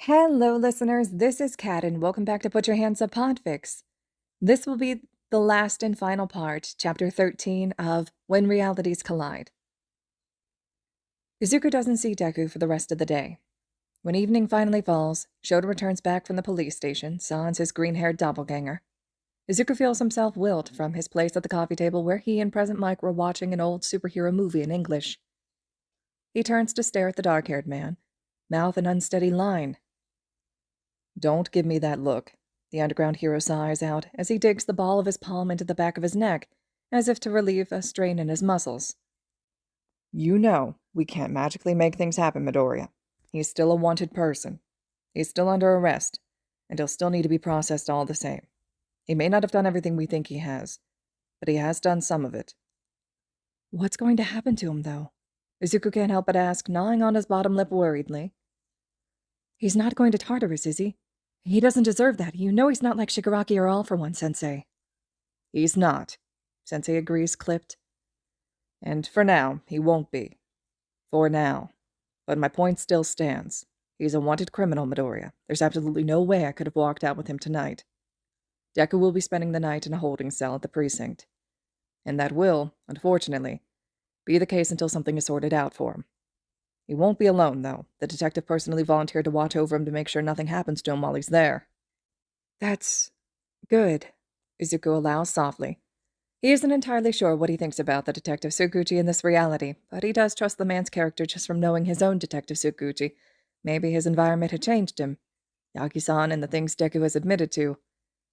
Hello, listeners. This is Kat, and welcome back to Put Your Hands Up Podfics. This will be the last and final part, Chapter 13 of When Realities Collide. Izuku doesn't see Deku for the rest of the day. When evening finally falls, Shota returns back from the police station, sans his green-haired doppelganger. Izuku feels himself wilt from his place at the coffee table where he and Present Mike were watching an old superhero movie in English. He turns to stare at the dark-haired man, mouth an unsteady line. "Don't give me that look," the underground hero sighs out as he digs the ball of his palm into the back of his neck, as if to relieve a strain in his muscles. "You know, we can't magically make things happen, Midoriya. He's still a wanted person. He's still under arrest, and he'll still need to be processed all the same. He may not have done everything we think he has, but he has done some of it." "What's going to happen to him, though?" Izuku can't help but ask, gnawing on his bottom lip worriedly. "He's not going to Tartarus, is he? He doesn't deserve that. You know he's not like Shigaraki or All for One, Sensei." "He's not," Sensei agrees, clipped. "And for now, he won't be. For now. But my point still stands. He's a wanted criminal, Midoriya. There's absolutely no way I could have walked out with him tonight. Deku will be spending the night in a holding cell at the precinct. And that will, unfortunately, be the case until something is sorted out for him. He won't be alone, though. The detective personally volunteered to watch over him to make sure nothing happens to him while he's there." "That's good," Izuku allows softly. He isn't entirely sure what he thinks about the Detective Tsukuchi in this reality, but he does trust the man's character just from knowing his own Detective Tsukuchi. Maybe his environment had changed him, Yagi-san and the things Deku has admitted to.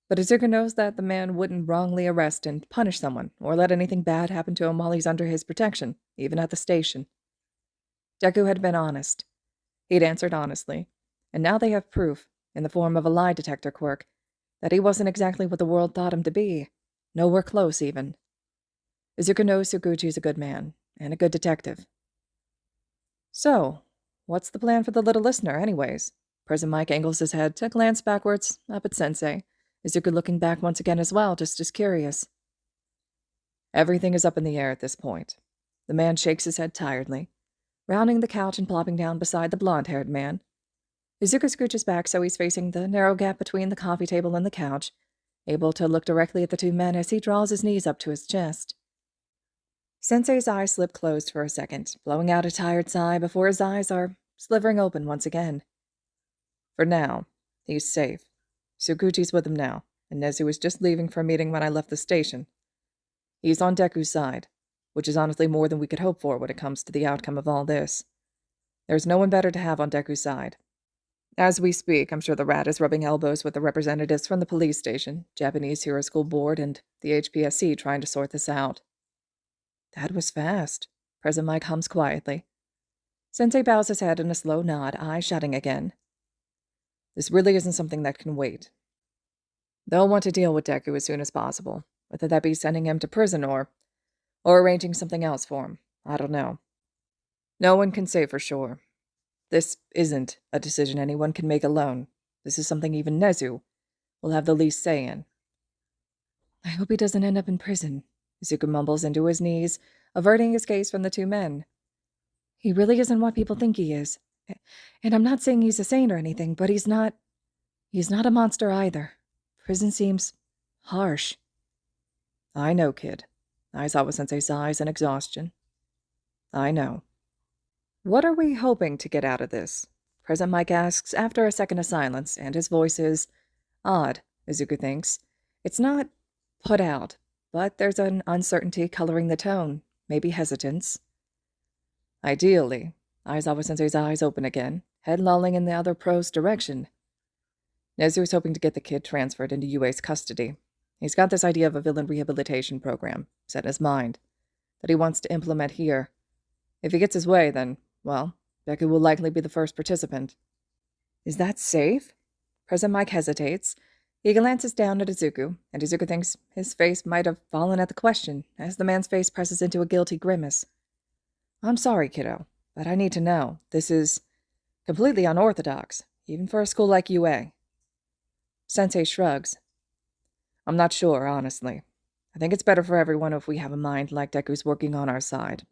But Izuku knows that the man wouldn't wrongly arrest and punish someone, or let anything bad happen to him while he's under his protection, even at the station. Deku had been honest. He'd answered honestly, and now they have proof, in the form of a lie detector quirk, that he wasn't exactly what the world thought him to be. Nowhere close, even. Izuku knows Tsukuchi's a good man, and a good detective. "So, what's the plan for the little listener, anyways?" Present Mike angles his head to glance backwards, up at Sensei, Izuku looking back once again as well, just as curious. Everything is up in the air at this point. The man shakes his head tiredly, rounding the couch and plopping down beside the blonde-haired man. Izuku scooches back so he's facing the narrow gap between the coffee table and the couch, able to look directly at the two men as he draws his knees up to his chest. Sensei's eyes slip closed for a second, blowing out a tired sigh before his eyes are slivering open once again. For now, he's safe. Tsukuchi's with him now, and Nezu was just leaving for a meeting when I left the station. He's on Deku's side, which is honestly more than we could hope for when it comes to the outcome of all this. There's no one better to have on Deku's side. As we speak, I'm sure the rat is rubbing elbows with the representatives from the police station, Japanese Hero School Board, and the HPSC trying to sort this out." "That was fast," Present Mike hums quietly. Sensei bows his head in a slow nod, eyes shutting again. "This really isn't something that can wait. They'll want to deal with Deku as soon as possible, whether that be sending him to prison or arranging something else for him. I don't know. No one can say for sure. This isn't a decision anyone can make alone. This is something even Nezu will have the least say in." "I hope he doesn't end up in prison," Izuku mumbles into his knees, averting his gaze from the two men. "He really isn't what people think he is. And I'm not saying he's a saint or anything, but he's not a monster either. Prison seems harsh." "I know, kid." Aizawa Sensei sighs in exhaustion. "I know." "What are we hoping to get out of this?" Present Mike asks after a second of silence, and his voice is odd, Izuku thinks. It's not put out, but there's an uncertainty coloring the tone, maybe hesitance. "Ideally," Aizawa Sensei's eyes open again, head lolling in the other pro's direction. "Nezu is hoping to get the kid transferred into UA's custody. He's got this idea of a villain rehabilitation program set in his mind that he wants to implement here. If he gets his way, then, well, Deku will likely be the first participant." "Is that safe?" Present Mike hesitates. He glances down at Izuku, and Izuku thinks his face might have fallen at the question, as the man's face presses into a guilty grimace. "I'm sorry, kiddo, but I need to know. This is completely unorthodox, even for a school like UA." Sensei shrugs. "I'm not sure, honestly. I think it's better for everyone if we have a mind like Deku's working on our side.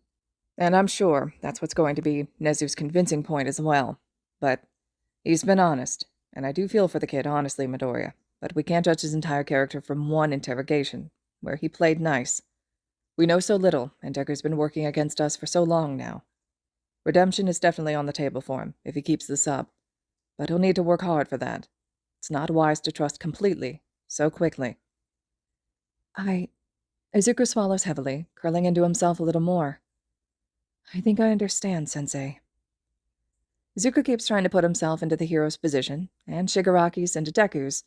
And I'm sure that's what's going to be Nezu's convincing point as well. But He's been honest, and I do feel for the kid, honestly, Midoriya, but we can't judge his entire character from one interrogation, where he played nice. We know so little, and Deku's been working against us for so long now. Redemption is definitely on the table for him, if he keeps this up, but he'll need to work hard for that. It's not wise to trust completely, so quickly. Izuku swallows heavily, curling into himself a little more. I think I understand, Sensei. Izuku keeps trying to put himself into the hero's position, and Shigaraki's into Deku's.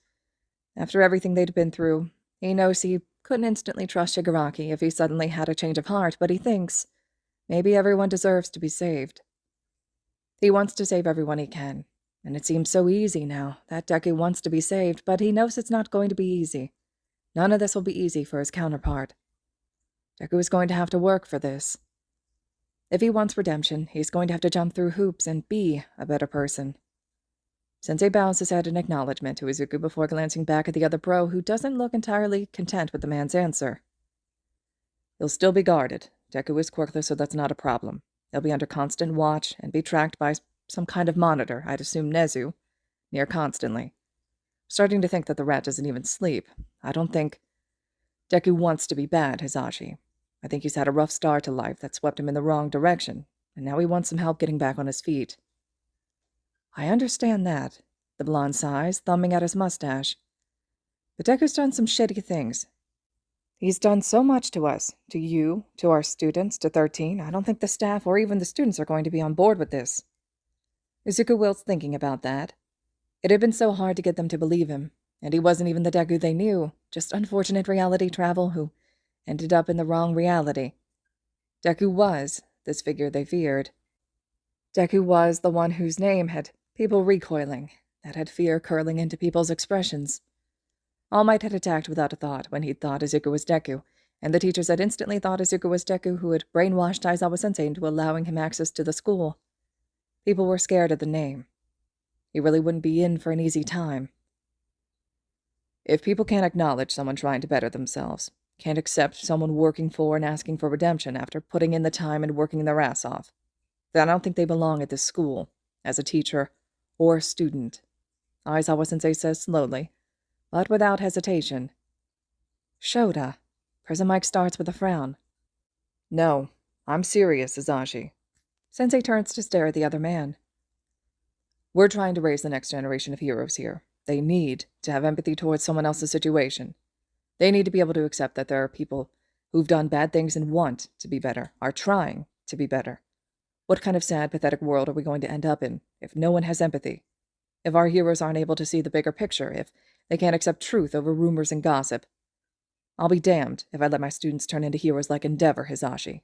After everything they'd been through, he knows he couldn't instantly trust Shigaraki if he suddenly had a change of heart, but he thinks maybe everyone deserves to be saved. He wants to save everyone he can, and it seems so easy now that Deku wants to be saved, but he knows it's not going to be easy. None of this will be easy for his counterpart. Deku is going to have to work for this. If he wants redemption, he's going to have to jump through hoops and be a better person. Sensei bows his head in acknowledgement to Izuku before glancing back at the other pro, who doesn't look entirely content with the man's answer. He'll still be guarded. Deku is quirkless, so that's not a problem. He'll be under constant watch and be tracked by some kind of monitor, I'd assume Nezu, near constantly. Starting to think that the rat doesn't even sleep. I don't think Deku wants to be bad, Hisashi. I think he's had a rough start to life that swept him in the wrong direction, and now he wants some help getting back on his feet. I understand that, the blonde sighs, thumbing at his mustache. But Deku's done some shitty things. He's done so much to us, to you, to our students, to 13. I don't think the staff or even the students are going to be on board with this. Izuku wilts thinking about that. It had been so hard to get them to believe him, and he wasn't even the Deku they knew, just unfortunate reality travel who ended up in the wrong reality. Deku was this figure they feared. Deku was the one whose name had people recoiling, that had fear curling into people's expressions. All Might had attacked without a thought when he'd thought Izuku was Deku, and the teachers had instantly thought Izuku was Deku who had brainwashed Aizawa-sensei into allowing him access to the school. People were scared of the name. He really wouldn't be in for an easy time. If people can't acknowledge someone trying to better themselves, can't accept someone working for and asking for redemption after putting in the time and working their ass off, then I don't think they belong at this school, as a teacher or a student, Aizawa-sensei says slowly, but without hesitation. Shota. Prison Mike starts with a frown. No, I'm serious, Izashi. Sensei turns to stare at the other man. We're trying to raise the next generation of heroes here. They need to have empathy towards someone else's situation. They need to be able to accept that there are people who've done bad things and want to be better, are trying to be better. What kind of sad, pathetic world are we going to end up in if no one has empathy? If our heroes aren't able to see the bigger picture, if they can't accept truth over rumors and gossip? I'll be damned if I let my students turn into heroes like Endeavor, Hisashi.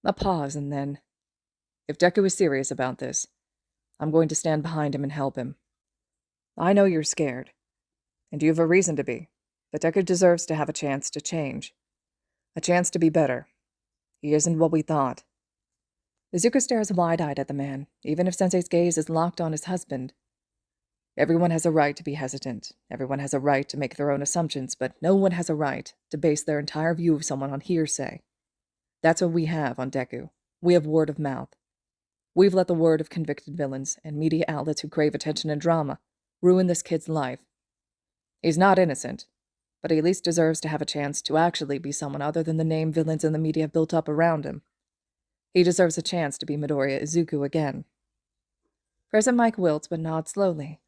A pause, and then, if Deku is serious about this, I'm going to stand behind him and help him. I know you're scared, and you have a reason to be, but Deku deserves to have a chance to change. A chance to be better. He isn't what we thought. Izuku stares wide-eyed at the man, even if Sensei's gaze is locked on his husband. Everyone has a right to be hesitant. Everyone has a right to make their own assumptions, but no one has a right to base their entire view of someone on hearsay. That's what we have on Deku. We have word of mouth. We've let the word of convicted villains and media outlets who crave attention and drama ruin this kid's life. He's not innocent, but he at least deserves to have a chance to actually be someone other than the name villains and the media built up around him. He deserves a chance to be Midoriya Izuku again. President Mike wilts but nods slowly.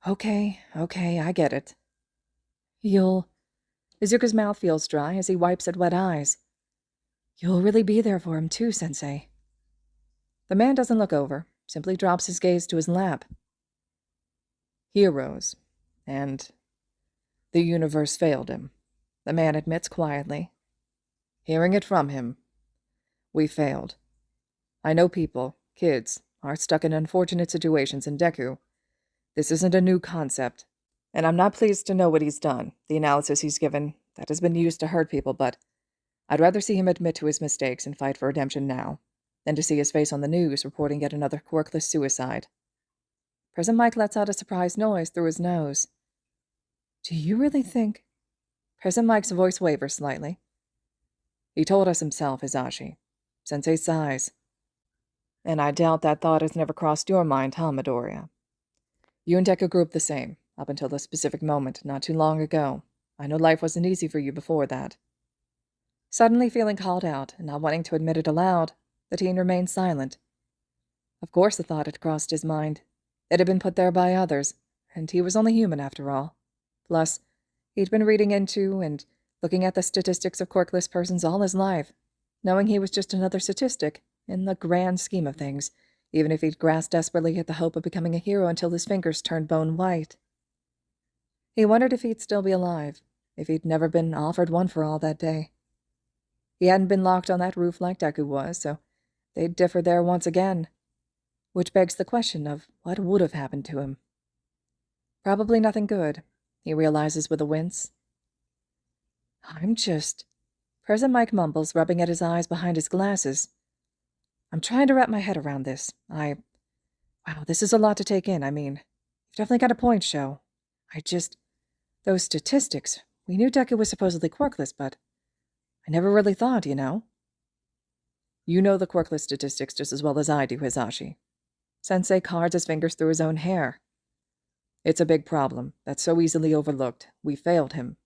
Okay, I get it. Izuku's mouth feels dry as he wipes at wet eyes. You'll really be there for him too, Sensei. The man doesn't look over, simply drops his gaze to his lap. Heroes. And the universe failed him, the man admits quietly. Hearing it from him, we failed. I know people, kids, are stuck in unfortunate situations in Deku. This isn't a new concept, and I'm not pleased to know what he's done, the analysis he's given, that has been used to hurt people, but I'd rather see him admit to his mistakes and fight for redemption now, than to see his face on the news reporting yet another quirkless suicide. President Mike lets out a surprised noise through his nose. Do you really think? President Mike's voice wavers slightly. He told us himself, Hisashi. Sensei sighs. And I doubt that thought has never crossed your mind, huh, Midoriya? You and Deku grew up the same, up until this specific moment not too long ago. I know life wasn't easy for you before that. Suddenly feeling called out and not wanting to admit it aloud, the teen remained silent. Of course the thought had crossed his mind. It had been put there by others, and he was only human after all. Plus, he'd been reading into and looking at the statistics of quirkless persons all his life, knowing he was just another statistic in the grand scheme of things, even if he'd grasped desperately at the hope of becoming a hero until his fingers turned bone white. He wondered if he'd still be alive, if he'd never been offered one for all that day. He hadn't been locked on that roof like Deku was, so they'd differ there once again. Which begs the question of what would have happened to him. Probably nothing good, he realizes with a wince. President Mike mumbles, rubbing at his eyes behind his glasses. I'm trying to wrap my head around this. Wow, this is a lot to take in, you've definitely got a point, Sho. Those statistics, we knew Deku was supposedly quirkless, but I never really thought, You know the quirkless statistics just as well as I do, Hisashi. Sensei cards his fingers through his own hair. It's a big problem that's so easily overlooked. We failed him.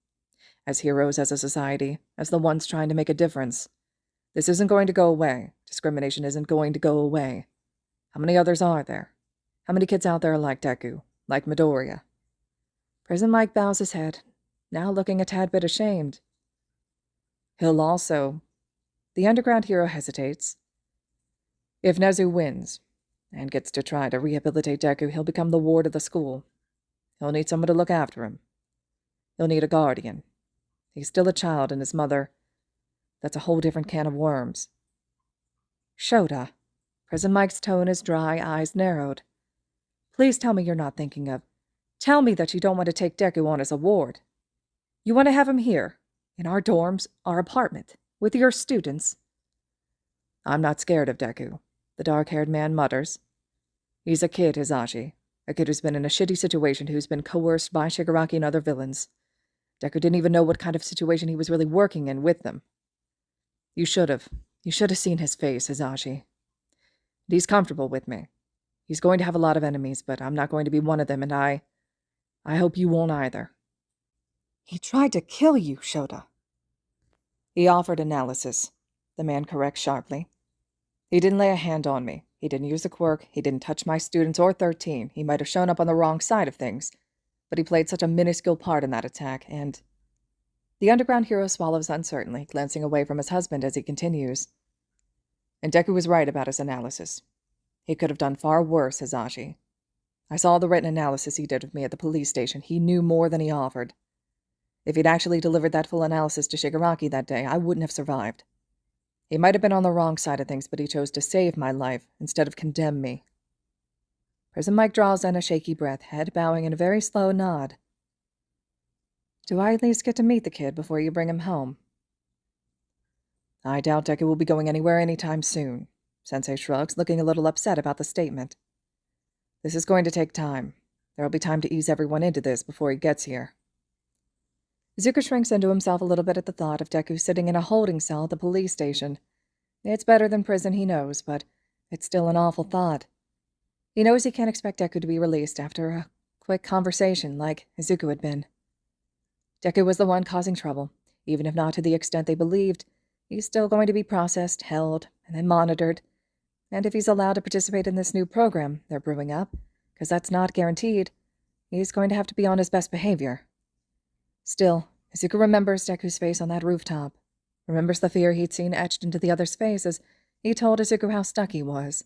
As heroes, as a society, as the ones trying to make a difference. This isn't going to go away. Discrimination isn't going to go away. How many others are there? How many kids out there are like Deku, like Midoriya? President Mike bows his head, now looking a tad bit ashamed. He'll also... The underground hero hesitates. If Nezu wins, and gets to try to rehabilitate Deku, he'll become the ward of the school. He'll need someone to look after him. He'll need a guardian. He's still a child, and his mother... That's a whole different can of worms. Shota. President Mike's tone is dry, eyes narrowed. Please tell me you're not thinking of... Tell me that you don't want to take Deku on as a ward. You want to have him here, in our dorms, our apartment, with your students. I'm not scared of Deku, the dark-haired man mutters. He's a kid, Hisashi. A kid who's been in a shitty situation, who's been coerced by Shigaraki and other villains. Deku didn't even know what kind of situation he was really working in with them. You should have seen his face, Hisashi. He's comfortable with me. He's going to have a lot of enemies, but I'm not going to be one of them, and I hope you won't either. He tried to kill you, Shota. He offered analysis, the man corrects sharply. He didn't lay a hand on me. He didn't use a quirk. He didn't touch my students or 13. He might have shown up on the wrong side of things, but he played such a minuscule part in that attack, and... The underground hero swallows uncertainly, glancing away from his husband as he continues. And Deku was right about his analysis. He could have done far worse, Hisashi. I saw the written analysis he did of me at the police station. He knew more than he offered. If he'd actually delivered that full analysis to Shigaraki that day, I wouldn't have survived. He might have been on the wrong side of things, but he chose to save my life instead of condemn me. President Mike draws in a shaky breath, head bowing in a very slow nod. Do I at least get to meet the kid before you bring him home? I doubt Deku will be going anywhere anytime soon. Sensei shrugs, looking a little upset about the statement. This is going to take time. There'll be time to ease everyone into this before he gets here. Izuku shrinks into himself a little bit at the thought of Deku sitting in a holding cell at the police station. It's better than prison, he knows, but it's still an awful thought. He knows he can't expect Deku to be released after a quick conversation like Izuku had been. Deku was the one causing trouble. Even if not to the extent they believed, he's still going to be processed, held, and then monitored. And if he's allowed to participate in this new program they're brewing up, because that's not guaranteed, he's going to have to be on his best behavior. Still, Izuku remembers Deku's face on that rooftop, remembers the fear he'd seen etched into the other's face as he told Izuku how stuck he was.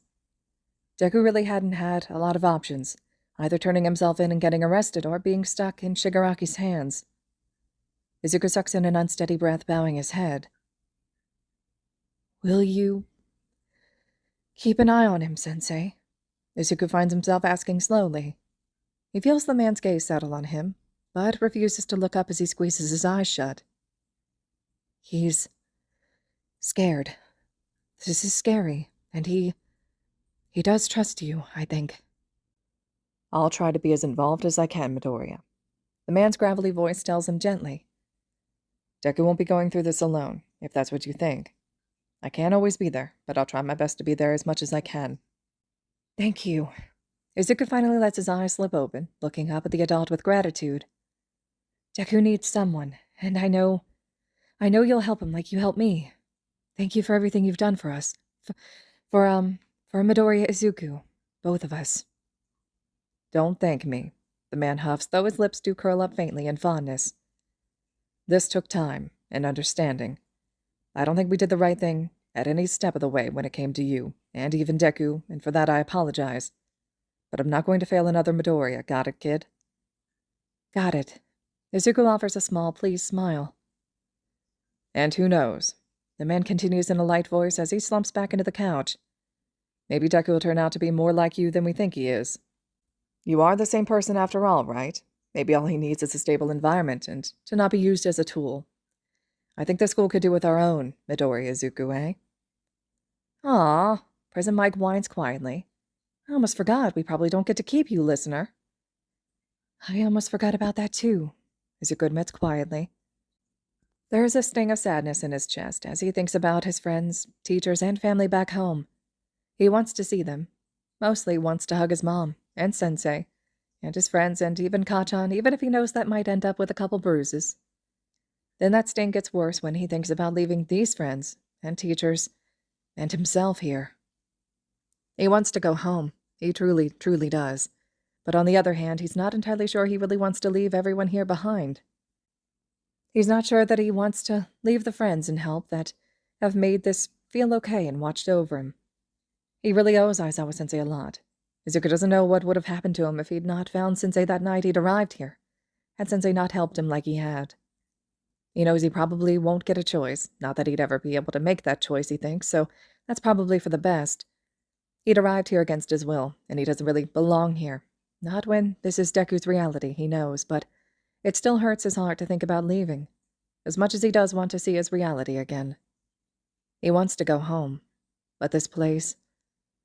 Deku really hadn't had a lot of options, either turning himself in and getting arrested or being stuck in Shigaraki's hands. Izuku sucks in an unsteady breath, bowing his head. Will you keep an eye on him, Sensei? Izuku finds himself asking slowly. He feels the man's gaze settle on him, but refuses to look up as he squeezes his eyes shut. He's scared. This is scary, and he does trust you, I think. I'll try to be as involved as I can, Midoriya. The man's gravelly voice tells him gently. Deku won't be going through this alone, if that's what you think. I can't always be there, but I'll try my best to be there as much as I can." "Thank you." Izuku finally lets his eyes slip open, looking up at the adult with gratitude. "Deku needs someone, and I know you'll help him like you helped me. Thank you for everything you've done for us. For Midoriya Izuku. Both of us." "Don't thank me," the man huffs, though his lips do curl up faintly in fondness. "This took time and understanding. I don't think we did the right thing at any step of the way when it came to you, and even Deku, and for that I apologize. But I'm not going to fail another Midoriya, got it, kid?" "Got it." Izuku offers a small, pleased smile. "And who knows?" The man continues in a light voice as he slumps back into the couch. "Maybe Deku will turn out to be more like you than we think he is. You are the same person after all, right? Maybe all he needs is a stable environment and to not be used as a tool. I think the school could do with our own Midoriya Izuku, eh?" "Aw," Prison Mike whines quietly. "I almost forgot we probably don't get to keep you, listener." "I almost forgot about that too," Izuku admits quietly. There is a sting of sadness in his chest as he thinks about his friends, teachers, and family back home. He wants to see them. Mostly wants to hug his mom, and Sensei, and his friends, and even Kachan, even if he knows that might end up with a couple bruises. Then that sting gets worse when he thinks about leaving these friends, and teachers, and himself here. He wants to go home. He truly, truly does. But on the other hand, he's not entirely sure he really wants to leave everyone here behind. He's not sure that he wants to leave the friends and help that have made this feel okay and watched over him. He really owes Aizawa-sensei a lot. Izuku doesn't know what would have happened to him if he'd not found Sensei that night he'd arrived here, had Sensei not helped him like he had. He knows he probably won't get a choice, not that he'd ever be able to make that choice, he thinks, so that's probably for the best. He'd arrived here against his will, and he doesn't really belong here. Not when this is Deku's reality, he knows, but it still hurts his heart to think about leaving, as much as he does want to see his reality again. He wants to go home, but this place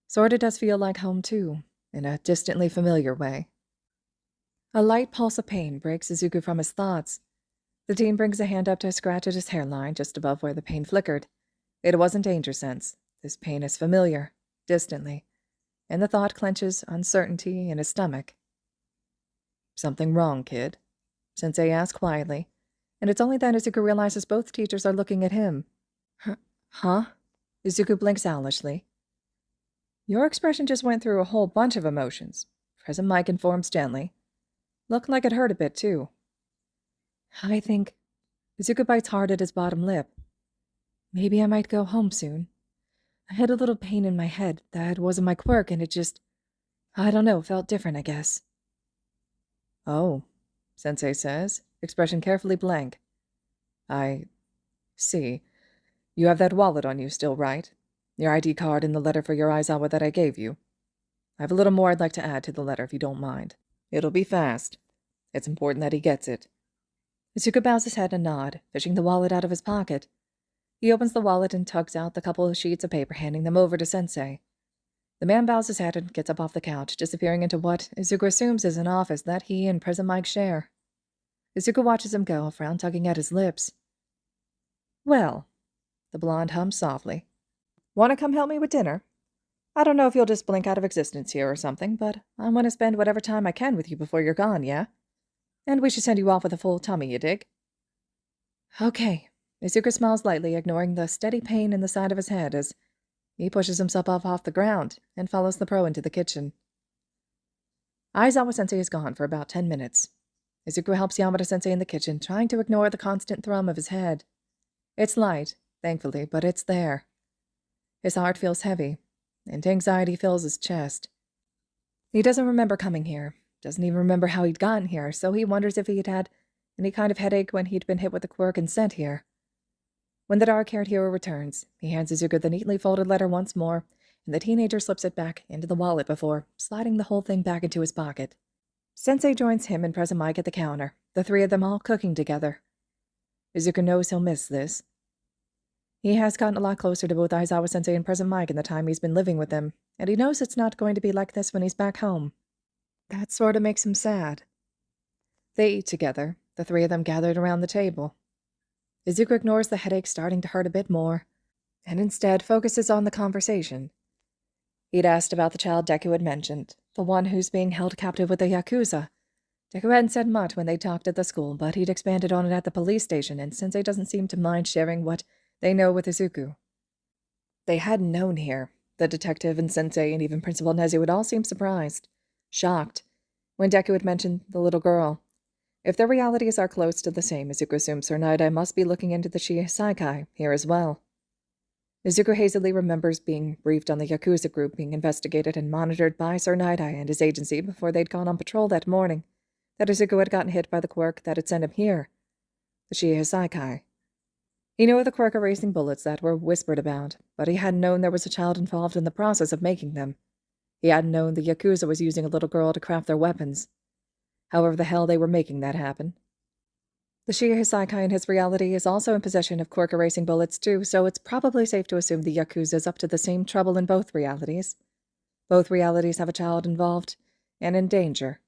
sorta does feel like home too, in a distantly familiar way. A light pulse of pain breaks Izuku from his thoughts. The teen brings a hand up to scratch at his hairline just above where the pain flickered. It wasn't danger sense. This pain is familiar, distantly, and the thought clenches uncertainty in his stomach. "Something wrong, kid?" Sensei asks quietly, and it's only then Izuku realizes both teachers are looking at him. Huh? Izuku blinks owlishly. "Your expression just went through a whole bunch of emotions," President Mike informs gently. "Looked like it hurt a bit, too." "I think..." Izuku bites hard at his bottom lip. "Maybe I might go home soon. I had a little pain in my head that wasn't my quirk, and it just... I don't know, felt different, I guess." "Oh," Sensei says, expression carefully blank. "I see. You have that wallet on you still, right? Your ID card and the letter for your Aizawa that I gave you. I have a little more I'd like to add to the letter if you don't mind. It'll be fast. It's important that he gets it." Izuku bows his head and nod, fishing the wallet out of his pocket. He opens the wallet and tugs out the couple of sheets of paper, handing them over to Sensei. The man bows his head and gets up off the couch, disappearing into what Izuku assumes is an office that he and Prison Mike share. Izuku watches him go, a frown tugging at his lips. "Well," the blonde hums softly. "Want to come help me with dinner? I don't know if you'll just blink out of existence here or something, but I want to spend whatever time I can with you before you're gone, yeah? And we should send you off with a full tummy, you dig?" "Okay." Izuku smiles lightly, ignoring the steady pain in the side of his head as he pushes himself up off the ground and follows the pro into the kitchen. Aizawa-sensei is gone for about 10 minutes. Izuku helps Yamada-sensei in the kitchen, trying to ignore the constant thrum of his head. It's light, thankfully, but it's there. His heart feels heavy, and anxiety fills his chest. He doesn't remember coming here, doesn't even remember how he'd gotten here, so he wonders if he'd had any kind of headache when he'd been hit with the quirk and sent here. When the dark-haired hero returns, he hands Izuku the neatly folded letter once more, and the teenager slips it back into the wallet before sliding the whole thing back into his pocket. Sensei joins him and President Mike at the counter, the three of them all cooking together. Izuku knows he'll miss this. He has gotten a lot closer to both Aizawa-sensei and President Mike in the time he's been living with them, and he knows it's not going to be like this when he's back home. That sort of makes him sad. They eat together, the three of them gathered around the table. Izuku ignores the headache starting to hurt a bit more. and instead focuses on the conversation. He'd asked about the child Deku had mentioned, the one who's being held captive with the Yakuza. Deku hadn't said much when they talked at the school, but he'd expanded on it at the police station, and Sensei doesn't seem to mind sharing what they know with Izuku. They hadn't known here. The detective and Sensei and even Principal Nezu would all seem surprised, shocked, when Deku had mentioned the little girl. If their realities are close to the same, Izuku assumes Sir Nightai must be looking into the Shigaraki here as well. Izuku hazily remembers being briefed on the Yakuza group being investigated and monitored by Sir Nightai and his agency before they'd gone on patrol that morning, that Izuku had gotten hit by the quirk that had sent him here, the Shigaraki. He knew of the quirk erasing bullets that were whispered about, but he hadn't known there was a child involved in the process of making them. He hadn't known the Yakuza was using a little girl to craft their weapons. However the hell they were making that happen. The Shigaraki in his reality is also in possession of quirk-erasing bullets too, so it's probably safe to assume the Yakuza is up to the same trouble in both realities. Both realities have a child involved, and in danger.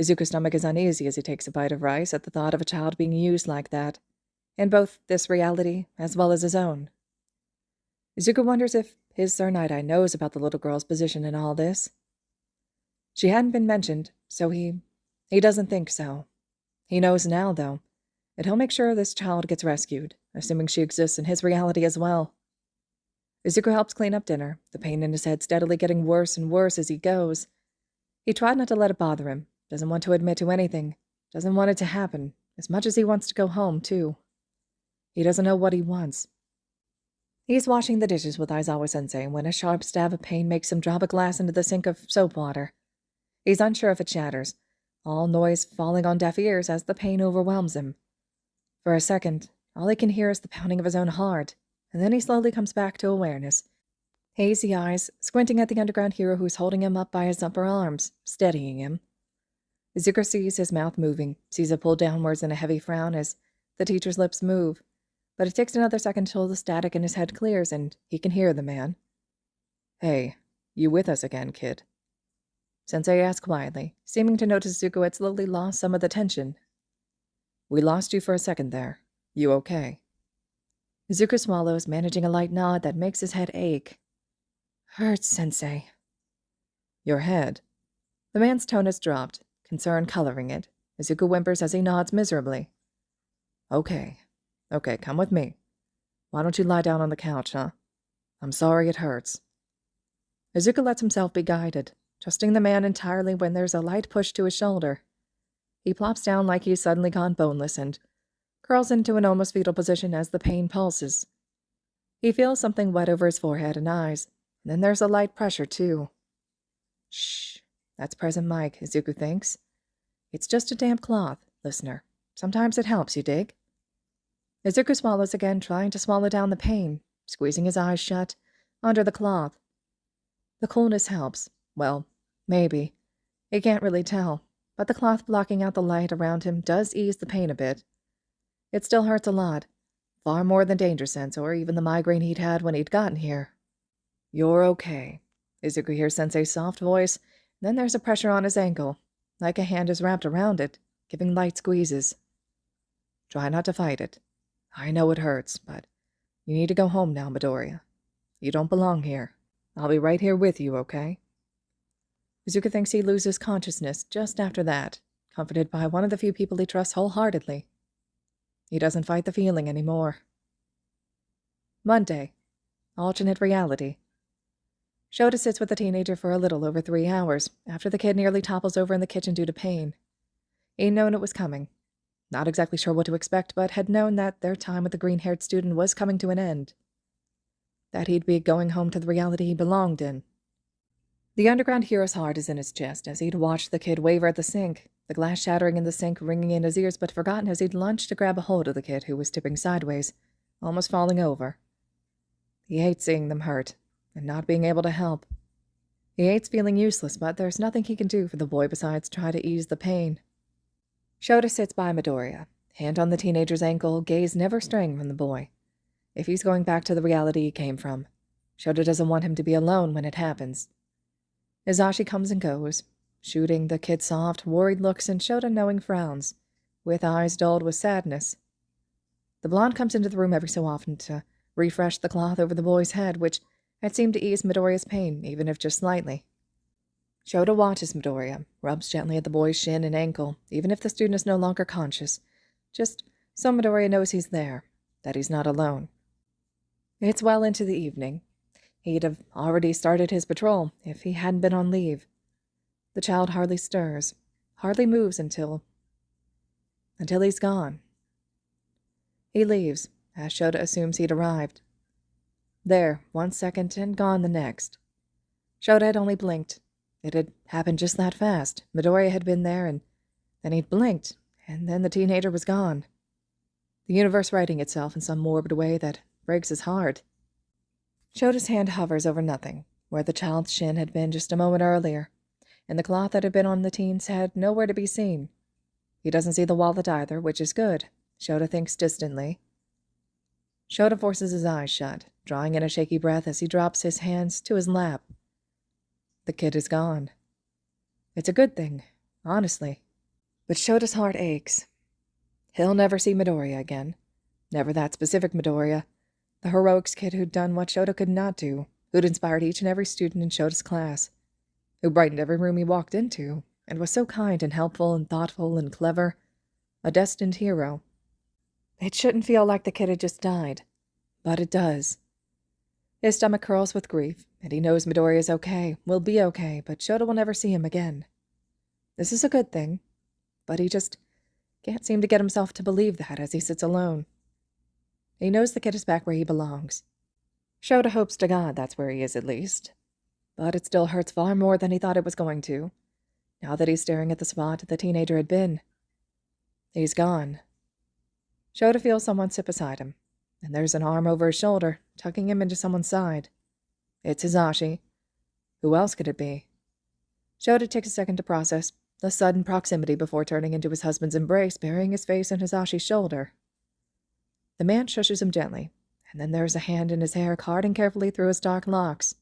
Izuku's stomach is uneasy as he takes a bite of rice at the thought of a child being used like that, in both this reality as well as his own. Izuku wonders if his Sir Nightai knows about the little girl's position in all this. She hadn't been mentioned, so he doesn't think so. He knows now, though, and he'll make sure this child gets rescued, assuming she exists in his reality as well. Izuku helps clean up dinner, the pain in his head steadily getting worse and worse as he goes. He tried not to let it bother him, doesn't want to admit to anything, doesn't want it to happen, as much as he wants to go home, too. He doesn't know what he wants. He's washing the dishes with Aizawa-sensei when a sharp stab of pain makes him drop a glass into the sink of soap water. He's unsure if it shatters, all noise falling on deaf ears as the pain overwhelms him. For a second, all he can hear is the pounding of his own heart, and then he slowly comes back to awareness. Hazy eyes, squinting at the underground hero who's holding him up by his upper arms, steadying him. Izuku sees his mouth moving, sees it pull downwards in a heavy frown as the teacher's lips move, but it takes another second till the static in his head clears and he can hear the man. "Hey, you with us again, kid?" Sensei asked quietly, seeming to notice Izuku had slowly lost some of the tension. "We lost you for a second there. You okay?" Izuku swallows, managing a light nod that makes his head ache. "Hurts, Sensei." "Your head?" The man's tone has dropped, concern coloring it. Izuku whimpers as he nods miserably. Okay, come with me. Why don't you lie down on the couch, huh? I'm sorry it hurts." Izuku lets himself be guided, trusting the man entirely when there's a light push to his shoulder. He plops down like he's suddenly gone boneless and curls into an almost fetal position as the pain pulses. He feels something wet over his forehead and eyes, and then there's a light pressure, too. Shh, that's present Mike, Izuku thinks. It's just a damp cloth, listener. Sometimes it helps, you dig? Izuku swallows again, trying to swallow down the pain, squeezing his eyes shut, under the cloth. The coolness helps. Well, maybe. He can't really tell, but the cloth blocking out the light around him does ease the pain a bit. It still hurts a lot, far more than danger sense or even the migraine he'd had when he'd gotten here. "You're okay." Izuku hears Sensei's soft voice, then there's a pressure on his ankle, like a hand is wrapped around it, giving light squeezes. "Try not to fight it. I know it hurts, but you need to go home now, Midoriya. You don't belong here. I'll be right here with you, okay?" Izuku thinks he loses consciousness just after that, comforted by one of the few people he trusts wholeheartedly. He doesn't fight the feeling anymore. Monday. Alternate reality. Shota sits with the teenager for a little over 3 hours, after the kid nearly topples over in the kitchen due to pain. He'd known it was coming. Not exactly sure what to expect, but had known that their time with the green-haired student was coming to an end. That he'd be going home to the reality he belonged in. The underground hero's heart is in his chest as he'd watched the kid waver at the sink, the glass shattering in the sink ringing in his ears, but forgotten as he'd lunged to grab a hold of the kid who was tipping sideways, almost falling over. He hates seeing them hurt, and not being able to help. He hates feeling useless, but there's nothing he can do for the boy besides try to ease the pain. Shota sits by Midoriya, hand on the teenager's ankle, gaze never straying from the boy. If he's going back to the reality he came from, Shota doesn't want him to be alone when it happens. Izashi comes and goes, shooting the kid soft, worried looks and Shota knowing frowns, with eyes dulled with sadness. The blonde comes into the room every so often to refreshed the cloth over the boy's head, which had seemed to ease Midoriya's pain, even if just slightly. Shota watches Midoriya, rubs gently at the boy's shin and ankle, even if the student is no longer conscious, just so Midoriya knows he's there, that he's not alone. It's well into the evening. He'd have already started his patrol if he hadn't been on leave. The child hardly stirs, hardly moves until he's gone. He leaves, as Shota assumes he'd arrived. There, 1 second, and gone the next. Shota had only blinked. It had happened just that fast. Midoriya had been there, and then he'd blinked, and then the teenager was gone. The universe righting itself in some morbid way that breaks his heart. Shota's hand hovers over nothing, where the child's shin had been just a moment earlier, and the cloth that had been on the teen's head nowhere to be seen. He doesn't see the wallet either, which is good, Shota thinks distantly. Shota forces his eyes shut, drawing in a shaky breath as he drops his hands to his lap. The kid is gone. It's a good thing, honestly. But Shota's heart aches. He'll never see Midoriya again. Never that specific Midoriya. The heroics kid who'd done what Shota could not do, who'd inspired each and every student in Shota's class, who brightened every room he walked into, and was so kind and helpful and thoughtful and clever. A destined hero. It shouldn't feel like the kid had just died, but it does. His stomach curls with grief, and he knows Midoriya is okay, will be okay, but Shota will never see him again. This is a good thing, but he just can't seem to get himself to believe that as he sits alone. He knows the kid is back where he belongs. Shota hopes to God that's where he is at least. But it still hurts far more than he thought it was going to, now that he's staring at the spot the teenager had been. He's gone. Shota feels someone sit beside him, and there's an arm over his shoulder, tucking him into someone's side. It's Hisashi. Who else could it be? Shota takes a second to process the sudden proximity before turning into his husband's embrace, burying his face on Hisashi's shoulder. The man shushes him gently, and then there's a hand in his hair carding carefully through his dark locks.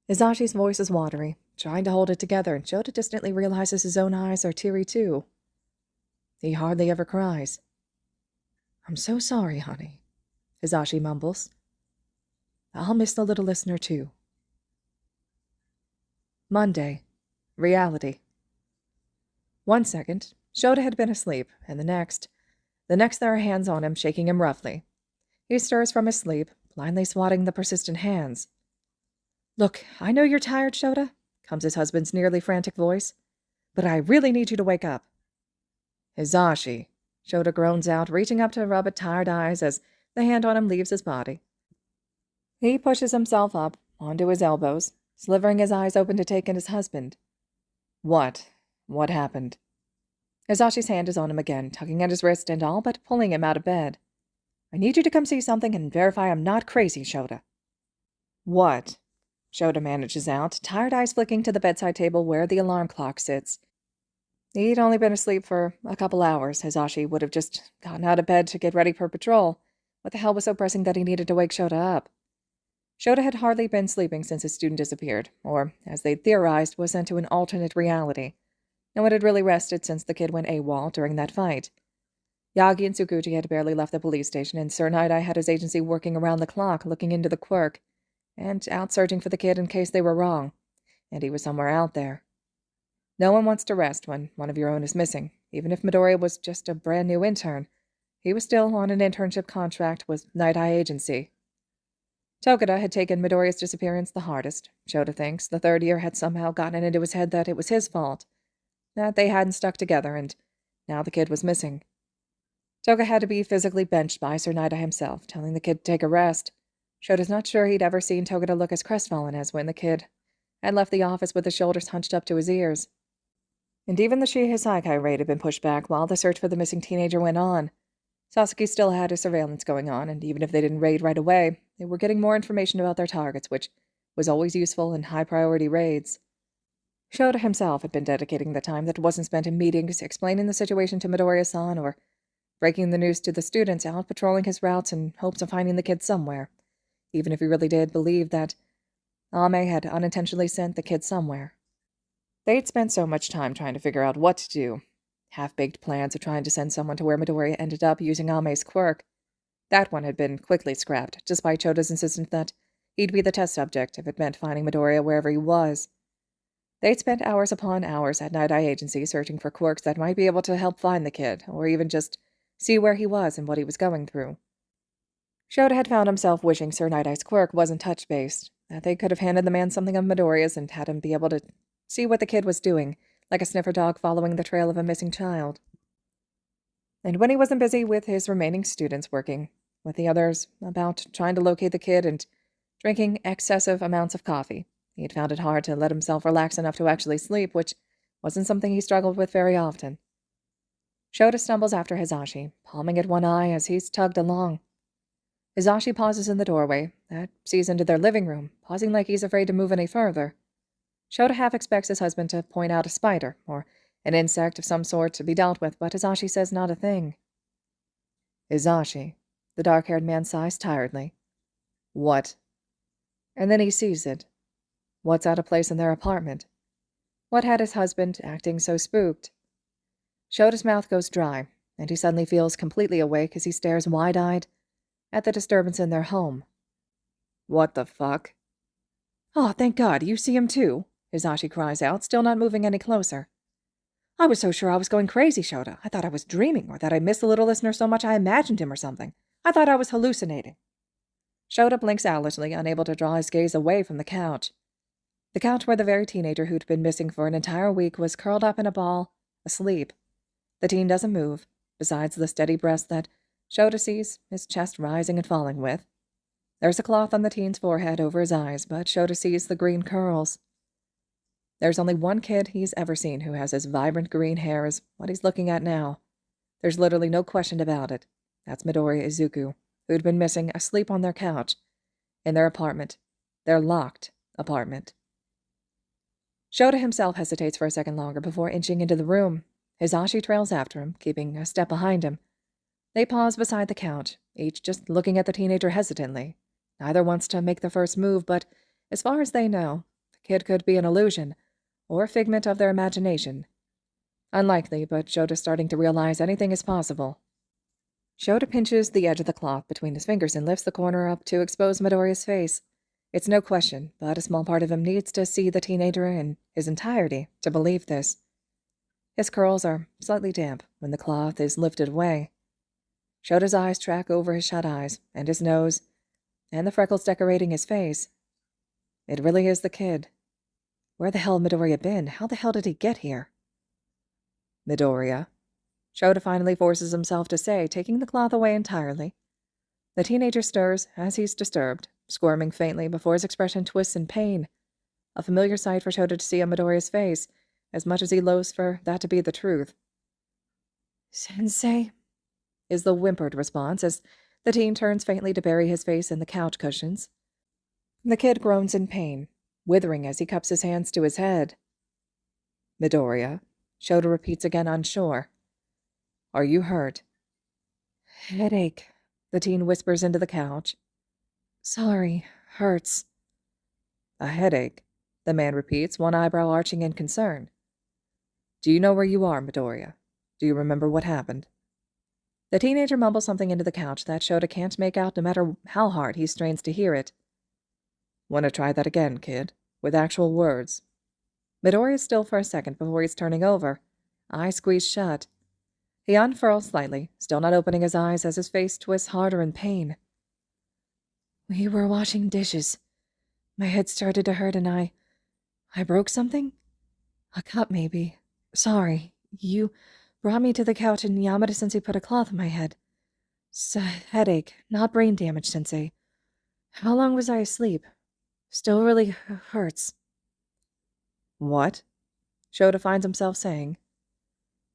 Hisashi's voice is watery, trying to hold it together, and Shota distantly realizes his own eyes are teary too. He hardly ever cries. "I'm so sorry, honey," Hisashi mumbles. "I'll miss the little listener too." Monday. Reality. 1 second, Shota had been asleep, and the next there are hands on him, shaking him roughly. He stirs from his sleep, blindly swatting the persistent hands. "Look, I know you're tired, Shota," comes his husband's nearly frantic voice, "but I really need you to wake up." "Hisashi," Shota groans out, reaching up to rub at tired eyes as the hand on him leaves his body. He pushes himself up onto his elbows, slivering his eyes open to take in his husband. What happened?" Hisashi's hand is on him again, tugging at his wrist and all but pulling him out of bed. "I need you to come see something and verify I'm not crazy, Shota." "What?" Shota manages out, tired eyes flicking to the bedside table where the alarm clock sits. He'd only been asleep for a couple hours. Hisashi would have just gotten out of bed to get ready for patrol. What the hell was so pressing that he needed to wake Shota up? Shota had hardly been sleeping since his student disappeared, or, as they'd theorized, was sent to an alternate reality. No one had really rested since the kid went AWOL during that fight. Yagi and Tsukuchi had barely left the police station, and Sir Night-Eye had his agency working around the clock, looking into the quirk, and out searching for the kid in case they were wrong, and he was somewhere out there. No one wants to rest when one of your own is missing. Even if Midoriya was just a brand new intern, he was still on an internship contract with Night-Eye Agency. Tokuda had taken Midoriya's disappearance the hardest. Shota thinks the third year had somehow gotten into his head that it was his fault, that they hadn't stuck together, and now the kid was missing. Toga had to be physically benched by Sir Night-Eye himself, telling the kid to take a rest. Shota's not sure he'd ever seen Tokuda look as crestfallen as when the kid had left the office with his shoulders hunched up to his ears. And even the Shigaraki raid had been pushed back while the search for the missing teenager went on. Sasaki still had his surveillance going on, and even if they didn't raid right away, they were getting more information about their targets, which was always useful in high-priority raids. Shota himself had been dedicating the time that wasn't spent in meetings, explaining the situation to Midoriya-san, or breaking the news to the students, out patrolling his routes in hopes of finding the kid somewhere, even if he really did believe that Ame had unintentionally sent the kid somewhere. They'd spent so much time trying to figure out what to do, half-baked plans of trying to send someone to where Midoriya ended up using Ame's quirk. That one had been quickly scrapped, despite Shota's insistence that he'd be the test subject if it meant finding Midoriya wherever he was. They'd spent hours upon hours at Night Eye Agency searching for quirks that might be able to help find the kid, or even just see where he was and what he was going through. Shota had found himself wishing Sir Night Eye's quirk wasn't touch-based, that they could have handed the man something of Midoriya's and had him be able to see what the kid was doing, like a sniffer dog following the trail of a missing child. And when he wasn't busy with his remaining students working with the others about trying to locate the kid and drinking excessive amounts of coffee, he'd found it hard to let himself relax enough to actually sleep, which wasn't something he struggled with very often. Shota stumbles after Hisashi, palming at one eye as he's tugged along. Hisashi pauses in the doorway, that sees into their living room, pausing like he's afraid to move any further. Shota half expects his husband to point out a spider, or an insect of some sort to be dealt with, but Hisashi says not a thing. Hisashi, the dark-haired man sighs tiredly. What? And then he sees it. What's out of place in their apartment? What had his husband acting so spooked? Shota's mouth goes dry, and he suddenly feels completely awake as he stares wide-eyed at the disturbance in their home. What the fuck? Oh, thank God, you see him too, Hisashi cries out, still not moving any closer. I was so sure I was going crazy, Shota. I thought I was dreaming, or that I missed the little listener so much I imagined him or something. I thought I was hallucinating. Shota blinks owlishly, unable to draw his gaze away from the couch. The couch where the very teenager who'd been missing for an entire week was curled up in a ball, asleep. The teen doesn't move, besides the steady breath that Shota sees his chest rising and falling with. There's a cloth on the teen's forehead over his eyes, but Shota sees the green curls. There's only one kid he's ever seen who has as vibrant green hair as what he's looking at now. There's literally no question about it. That's Midoriya Izuku, who'd been missing, asleep on their couch, in their apartment, their locked apartment. Shota himself hesitates for a second longer before inching into the room. Hisashi trails after him, keeping a step behind him. They pause beside the couch, each just looking at the teenager hesitantly. Neither wants to make the first move, but as far as they know, the kid could be an illusion, or a figment of their imagination. Unlikely, but Shota's starting to realize anything is possible. Shota pinches the edge of the cloth between his fingers and lifts the corner up to expose Midoriya's face. It's no question, but a small part of him needs to see the teenager in his entirety to believe this. His curls are slightly damp when the cloth is lifted away. Shota's eyes track over his shut eyes, and his nose, and the freckles decorating his face. It really is the kid. Where the hell had Midoriya been? How the hell did he get here? Midoriya, Shota finally forces himself to say, taking the cloth away entirely. The teenager stirs as he's disturbed, squirming faintly before his expression twists in pain. A familiar sight for Shota to see on Midoriya's face, as much as he loathes for that to be the truth. Sensei, is the whimpered response as the teen turns faintly to bury his face in the couch cushions. The kid groans in pain, withering as he cups his hands to his head. Midoriya, Shota repeats again, unsure. Are you hurt? Headache, the teen whispers into the couch. Sorry, hurts. A headache, the man repeats, one eyebrow arching in concern. Do you know where you are, Midoriya? Do you remember what happened? The teenager mumbles something into the couch that Shota can't make out no matter how hard he strains to hear it. Want to try that again, kid? With actual words. Midoriya is still for a second before he's turning over, eyes squeezed shut. He unfurls slightly, still not opening his eyes as his face twists harder in pain. We were washing dishes. My head started to hurt and I broke something? A cup, maybe. Sorry. You brought me to the couch and Yamada-sensei put a cloth on my head. Headache, not brain damage, sensei. How long was I asleep? Still really hurts. What? Shota finds himself saying.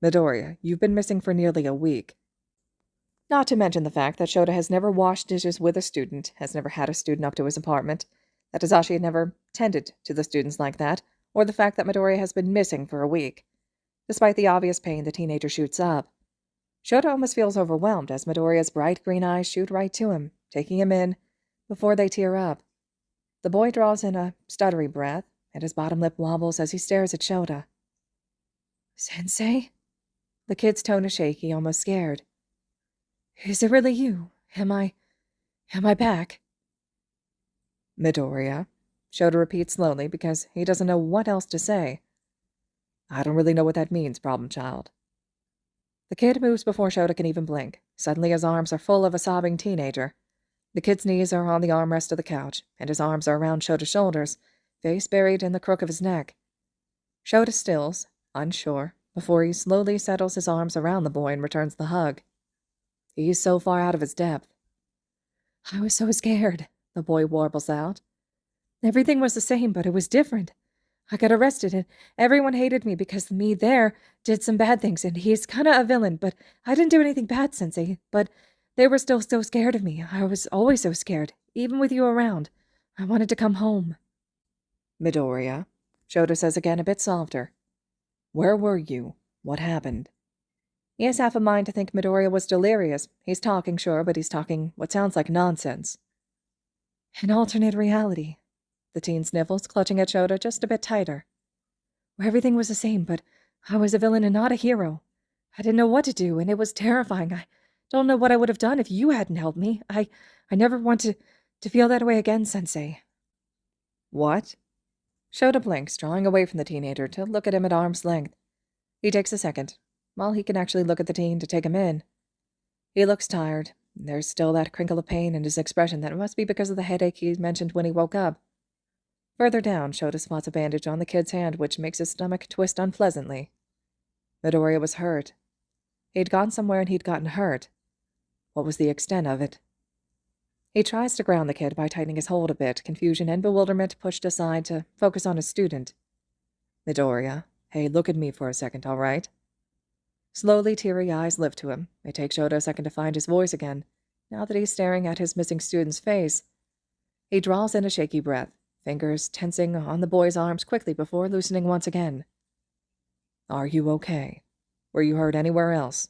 Midoriya, you've been missing for nearly a week. Not to mention the fact that Shota has never washed dishes with a student, has never had a student up to his apartment, that Hisashi had never tended to the students like that, or the fact that Midoriya has been missing for a week. Despite the obvious pain the teenager shoots up, Shota almost feels overwhelmed as Midoriya's bright green eyes shoot right to him, taking him in before they tear up. The boy draws in a stuttery breath, and his bottom lip wobbles as he stares at Shota. Sensei? The kid's tone is shaky, almost scared. Is it really you? Am I back? Midoriya, Shota repeats slowly because he doesn't know what else to say. I don't really know what that means, problem child. The kid moves before Shota can even blink. Suddenly his arms are full of a sobbing teenager. The kid's knees are on the armrest of the couch, and his arms are around Shota's shoulders, face buried in the crook of his neck. Shota stills, unsure, before he slowly settles his arms around the boy and returns the hug. He's so far out of his depth. I was so scared, the boy warbles out. Everything was the same, but it was different. I got arrested, and everyone hated me because me there did some bad things, and he's kinda a villain, but I didn't do anything bad, Sensei. But they were still so scared of me. I was always so scared, even with you around. I wanted to come home. Midoriya, Shota says again a bit softer. Where were you? What happened? He has half a mind to think Midoriya was delirious. He's talking, sure, but he's talking what sounds like nonsense. An alternate reality. The teen sniffles, clutching at Shota just a bit tighter. Where everything was the same, but I was a villain and not a hero. I didn't know what to do, and it was terrifying. I don't know what I would have done if you hadn't helped me. I never want to feel that way again, Sensei. What? Shota blinks, drawing away from the teenager to look at him at arm's length. He takes a second, while he can actually look at the teen to take him in. He looks tired. There's still that crinkle of pain in his expression that must be because of the headache he mentioned when he woke up. Further down, Shota spots a bandage on the kid's hand, which makes his stomach twist unpleasantly. Midoriya was hurt. He'd gone somewhere and he'd gotten hurt. What was the extent of it? He tries to ground the kid by tightening his hold a bit, confusion and bewilderment pushed aside to focus on his student. Midoriya, hey, look at me for a second, all right? Slowly, teary eyes lift to him. It takes Shota a second to find his voice again, now that he's staring at his missing student's face. He draws in a shaky breath, fingers tensing on the boy's arms quickly before loosening once again. Are you okay? Were you hurt anywhere else?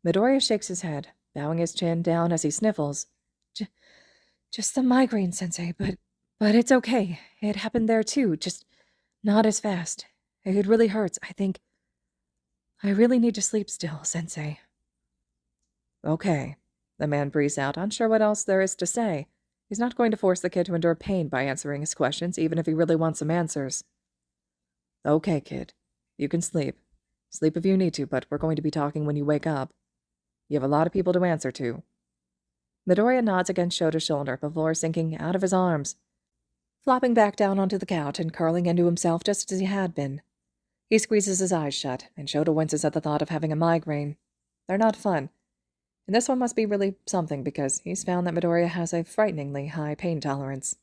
Midoriya shakes his head, bowing his chin down as he sniffles. Just the migraine, Sensei, but it's okay. It happened there too, just not as fast. It really hurts. I think I really need to sleep still, Sensei. Okay, the man breathes out, unsure what else there is to say. He's not going to force the kid to endure pain by answering his questions, even if he really wants some answers. Okay, kid. You can sleep. Sleep if you need to, but we're going to be talking when you wake up. You have a lot of people to answer to. Midoriya nods against Shota's shoulder before sinking out of his arms, flopping back down onto the couch and curling into himself just as he had been. He squeezes his eyes shut, and Shota winces at the thought of having a migraine. They're not fun. And this one must be really something because he's found that Midoriya has a frighteningly high pain tolerance.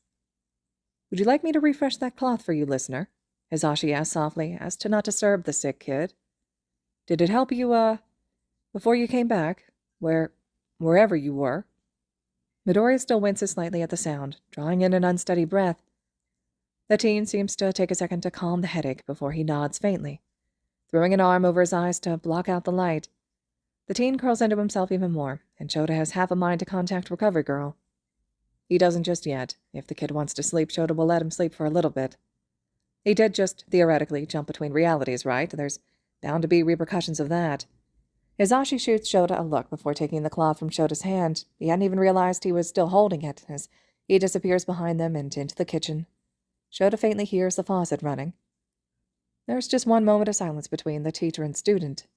Would you like me to refresh that cloth for you, listener? Hisashi asked softly, as to not disturb the sick kid. Did it help you, before you came back? Wherever you were? Midoriya still winces slightly at the sound, drawing in an unsteady breath. The teen seems to take a second to calm the headache before he nods faintly, throwing an arm over his eyes to block out the light. The teen curls into himself even more, and Shota has half a mind to contact Recovery Girl. He doesn't just yet. If the kid wants to sleep, Shota will let him sleep for a little bit. He did just, theoretically, jump between realities, right? There's bound to be repercussions of that. Hisashi shoots Shota a look before taking the cloth from Shota's hand. He hadn't even realized he was still holding it, as he disappears behind them and into the kitchen. Shota faintly hears the faucet running. There's just one moment of silence between the teacher and student.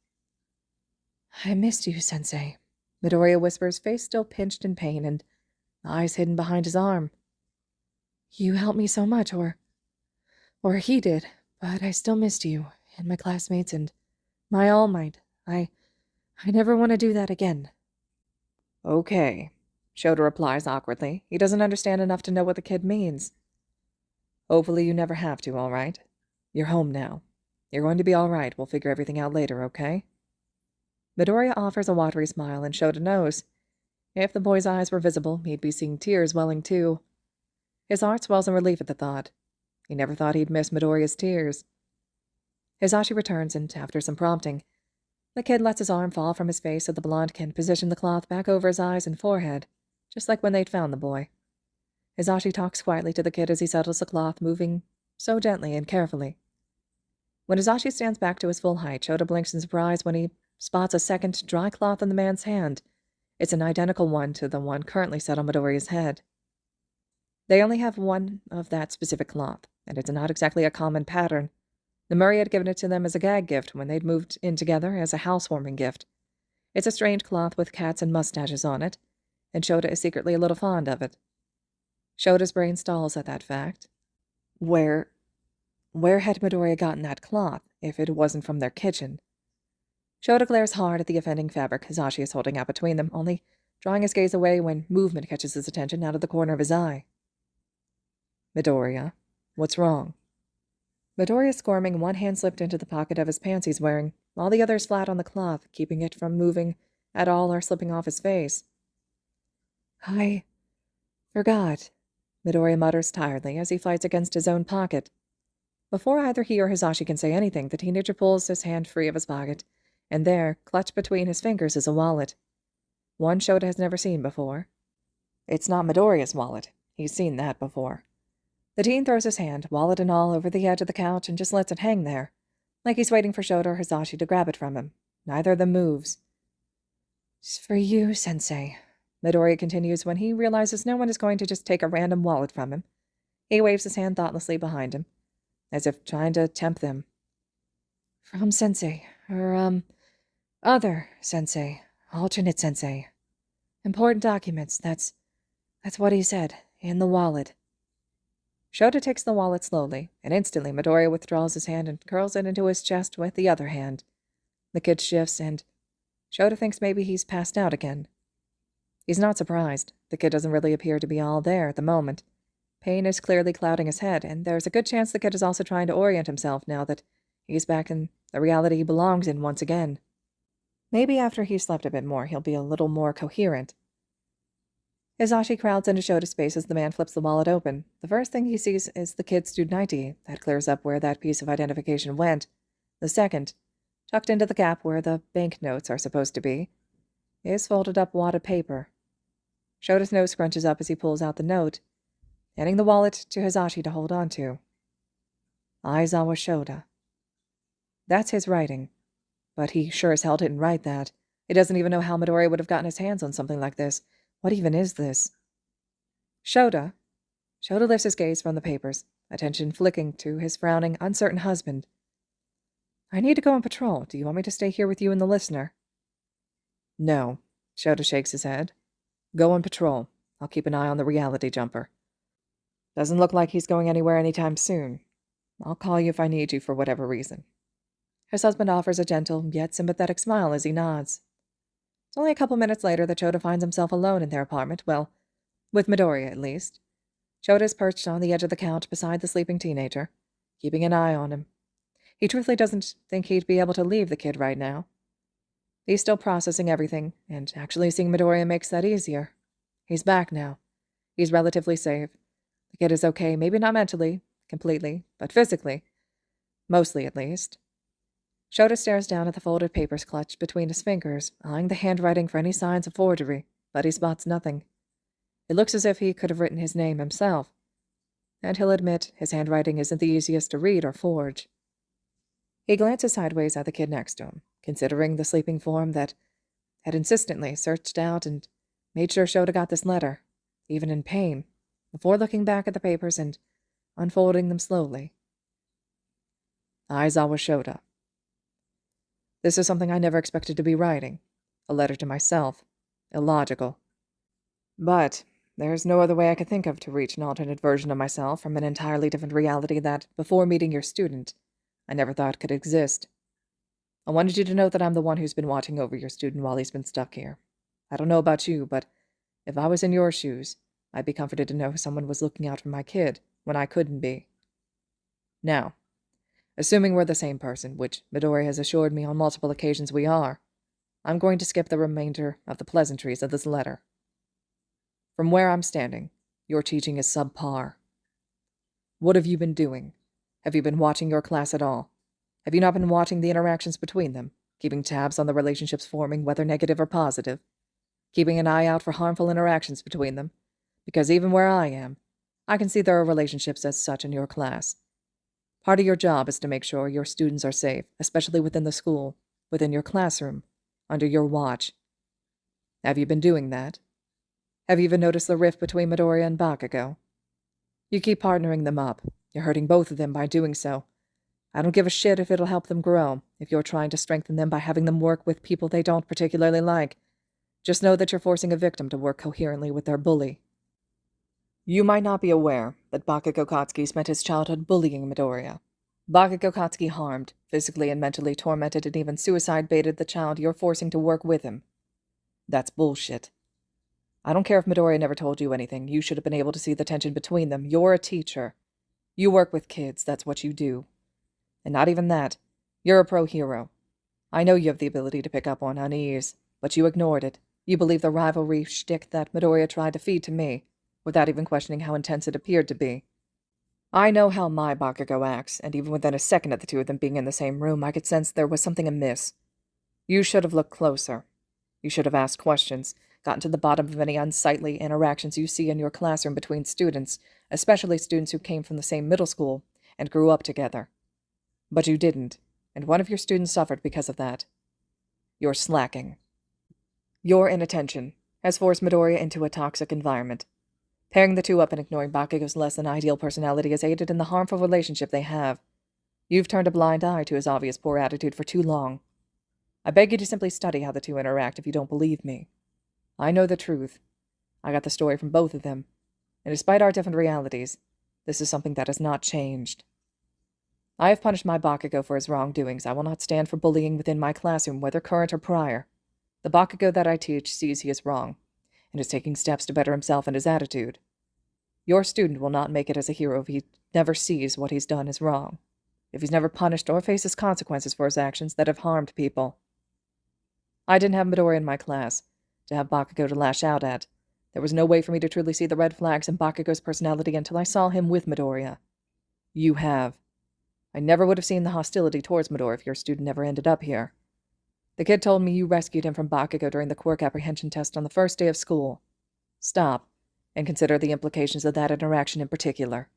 I missed you, Sensei, Midoriya whispers, face still pinched in pain and eyes hidden behind his arm. You helped me so much, or he did, but I still missed you, and my classmates, and my All Might. I never want to do that again. Okay, Shota replies awkwardly. He doesn't understand enough to know what the kid means. Hopefully you never have to, all right? You're home now. You're going to be all right. We'll figure everything out later, okay? Midoriya offers a watery smile, and Shota knows. If the boy's eyes were visible, he'd be seeing tears welling too. His heart swells in relief at the thought. He never thought he'd miss Midoriya's tears. Hisashi returns, and after some prompting, the kid lets his arm fall from his face so the blonde can position the cloth back over his eyes and forehead, just like when they'd found the boy. Hisashi talks quietly to the kid as he settles the cloth, moving so gently and carefully. When Hisashi stands back to his full height, Shota blinks in surprise when he spots a second dry cloth in the man's hand, It's an identical one to the one currently set on Midoriya's head. They only have one of that specific cloth, and it's not exactly a common pattern. Midoriya had given it to them as a gag gift when they'd moved in together as a housewarming gift. It's a strange cloth with cats and mustaches on it, and Shota is secretly a little fond of it. Shota's brain stalls at that fact. Where had Midoriya gotten that cloth, if it wasn't from their kitchen? Shota glares hard at the offending fabric Hisashi is holding out between them, only drawing his gaze away when movement catches his attention out of the corner of his eye. Midoriya, what's wrong? Midoriya squirming, one hand slipped into the pocket of his pants he's wearing, while the other is flat on the cloth, keeping it from moving at all or slipping off his face. I forgot, Midoriya mutters tiredly as he fights against his own pocket. Before either he or Hisashi can say anything, the teenager pulls his hand free of his pocket, and there, clutched between his fingers, is a wallet. One Shota has never seen before. It's not Midoriya's wallet. He's seen that before. The teen throws his hand, wallet and all, over the edge of the couch and just lets it hang there, like he's waiting for Shota or Hisashi to grab it from him. Neither of them moves. It's for you, Sensei, Midoriya continues when he realizes no one is going to just take a random wallet from him. He waves his hand thoughtlessly behind him, as if trying to tempt them. From Sensei, or, other Sensei, alternate Sensei. Important documents, that's what he said, in the wallet. Shota takes the wallet slowly, and instantly Midoriya withdraws his hand and curls it into his chest with the other hand. The kid shifts, and Shota thinks maybe he's passed out again. He's not surprised. The kid doesn't really appear to be all there at the moment. Pain is clearly clouding his head, and there's a good chance the kid is also trying to orient himself now that he's back in the reality he belongs in once again. Maybe after he's slept a bit more, he'll be a little more coherent. Hisashi crowds into Shota's space as the man flips the wallet open. The first thing he sees is the kid's student ID. That clears up where that piece of identification went. The second, tucked into the gap where the banknotes are supposed to be, is folded up wadded paper. Shota's nose scrunches up as he pulls out the note, handing the wallet to Hisashi to hold on to. Aizawa Shota. That's his writing. But he sure as hell didn't write that. He doesn't even know how Midoriya would have gotten his hands on something like this. What even is this? Shota. Shota lifts his gaze from the papers, attention flicking to his frowning, uncertain husband. I need to go on patrol. Do you want me to stay here with you and the listener? No. Shota shakes his head. Go on patrol. I'll keep an eye on the reality jumper. Doesn't look like he's going anywhere anytime soon. I'll call you if I need you for whatever reason. His husband offers a gentle, yet sympathetic smile as he nods. It's only a couple minutes later that Shota finds himself alone in their apartment, well, with Midoriya at least. Shota is perched on the edge of the couch beside the sleeping teenager, keeping an eye on him. He truthfully doesn't think he'd be able to leave the kid right now. He's still processing everything, and actually seeing Midoriya makes that easier. He's back now. He's relatively safe. The kid is okay, maybe not mentally, completely, but physically. Mostly, at least. Shota stares down at the folded papers clutched between his fingers, eyeing the handwriting for any signs of forgery, but he spots nothing. It looks as if he could have written his name himself, and he'll admit his handwriting isn't the easiest to read or forge. He glances sideways at the kid next to him, considering the sleeping form that had insistently searched out and made sure Shota got this letter, even in pain, before looking back at the papers and unfolding them slowly. Aizawa Shota. This is something I never expected to be writing. A letter to myself. Illogical. But there's no other way I could think of to reach an alternate version of myself from an entirely different reality that, before meeting your student, I never thought could exist. I wanted you to know that I'm the one who's been watching over your student while he's been stuck here. I don't know about you, but if I was in your shoes, I'd be comforted to know someone was looking out for my kid when I couldn't be. Now, assuming we're the same person, which Midoriya has assured me on multiple occasions we are, I'm going to skip the remainder of the pleasantries of this letter. From where I'm standing, your teaching is subpar. What have you been doing? Have you been watching your class at all? Have you not been watching the interactions between them, keeping tabs on the relationships forming, whether negative or positive? Keeping an eye out for harmful interactions between them? Because even where I am, I can see there are relationships as such in your class. Part of your job is to make sure your students are safe, especially within the school, within your classroom, under your watch. Have you been doing that? Have you even noticed the rift between Midoriya and Bakugo? You keep partnering them up. You're hurting both of them by doing so. I don't give a shit if it'll help them grow, if you're trying to strengthen them by having them work with people they don't particularly like. Just know that you're forcing a victim to work coherently with their bully. You might not be aware that Bakugo Katsuki spent his childhood bullying Midoriya. Bakugo Katsuki harmed, physically and mentally tormented, and even suicide-baited the child you're forcing to work with him. That's bullshit. I don't care if Midoriya never told you anything. You should have been able to see the tension between them. You're a teacher. You work with kids. That's what you do. And not even that. You're a pro-hero. I know you have the ability to pick up on unease, but you ignored it. You believe the rivalry shtick that Midoriya tried to feed to me, without even questioning how intense it appeared to be. I know how my Bakugo acts, and even within a second of the two of them being in the same room, I could sense there was something amiss. You should have looked closer. You should have asked questions, gotten to the bottom of any unsightly interactions you see in your classroom between students, especially students who came from the same middle school and grew up together. But you didn't, and one of your students suffered because of that. You're slacking. Your inattention has forced Midoriya into a toxic environment. Pairing the two up and ignoring Bakugo's less-than-ideal personality has aided in the harmful relationship they have. You've turned a blind eye to his obvious poor attitude for too long. I beg you to simply study how the two interact if you don't believe me. I know the truth. I got the story from both of them, and despite our different realities, this is something that has not changed. I have punished my Bakugo for his wrongdoings. I will not stand for bullying within my classroom, whether current or prior. The Bakugo that I teach sees he is wrong, and is taking steps to better himself and his attitude. Your student will not make it as a hero if he never sees what he's done is wrong, if he's never punished or faces consequences for his actions that have harmed people. I didn't have Midoriya in my class to have Bakugo to lash out at. There was no way for me to truly see the red flags in Bakugo's personality until I saw him with Midoriya. You have. I never would have seen the hostility towards Midoriya if your student never ended up here. The kid told me you rescued him from Bakugo during the quirk apprehension test on the first day of school. Stop, and consider the implications of that interaction in particular.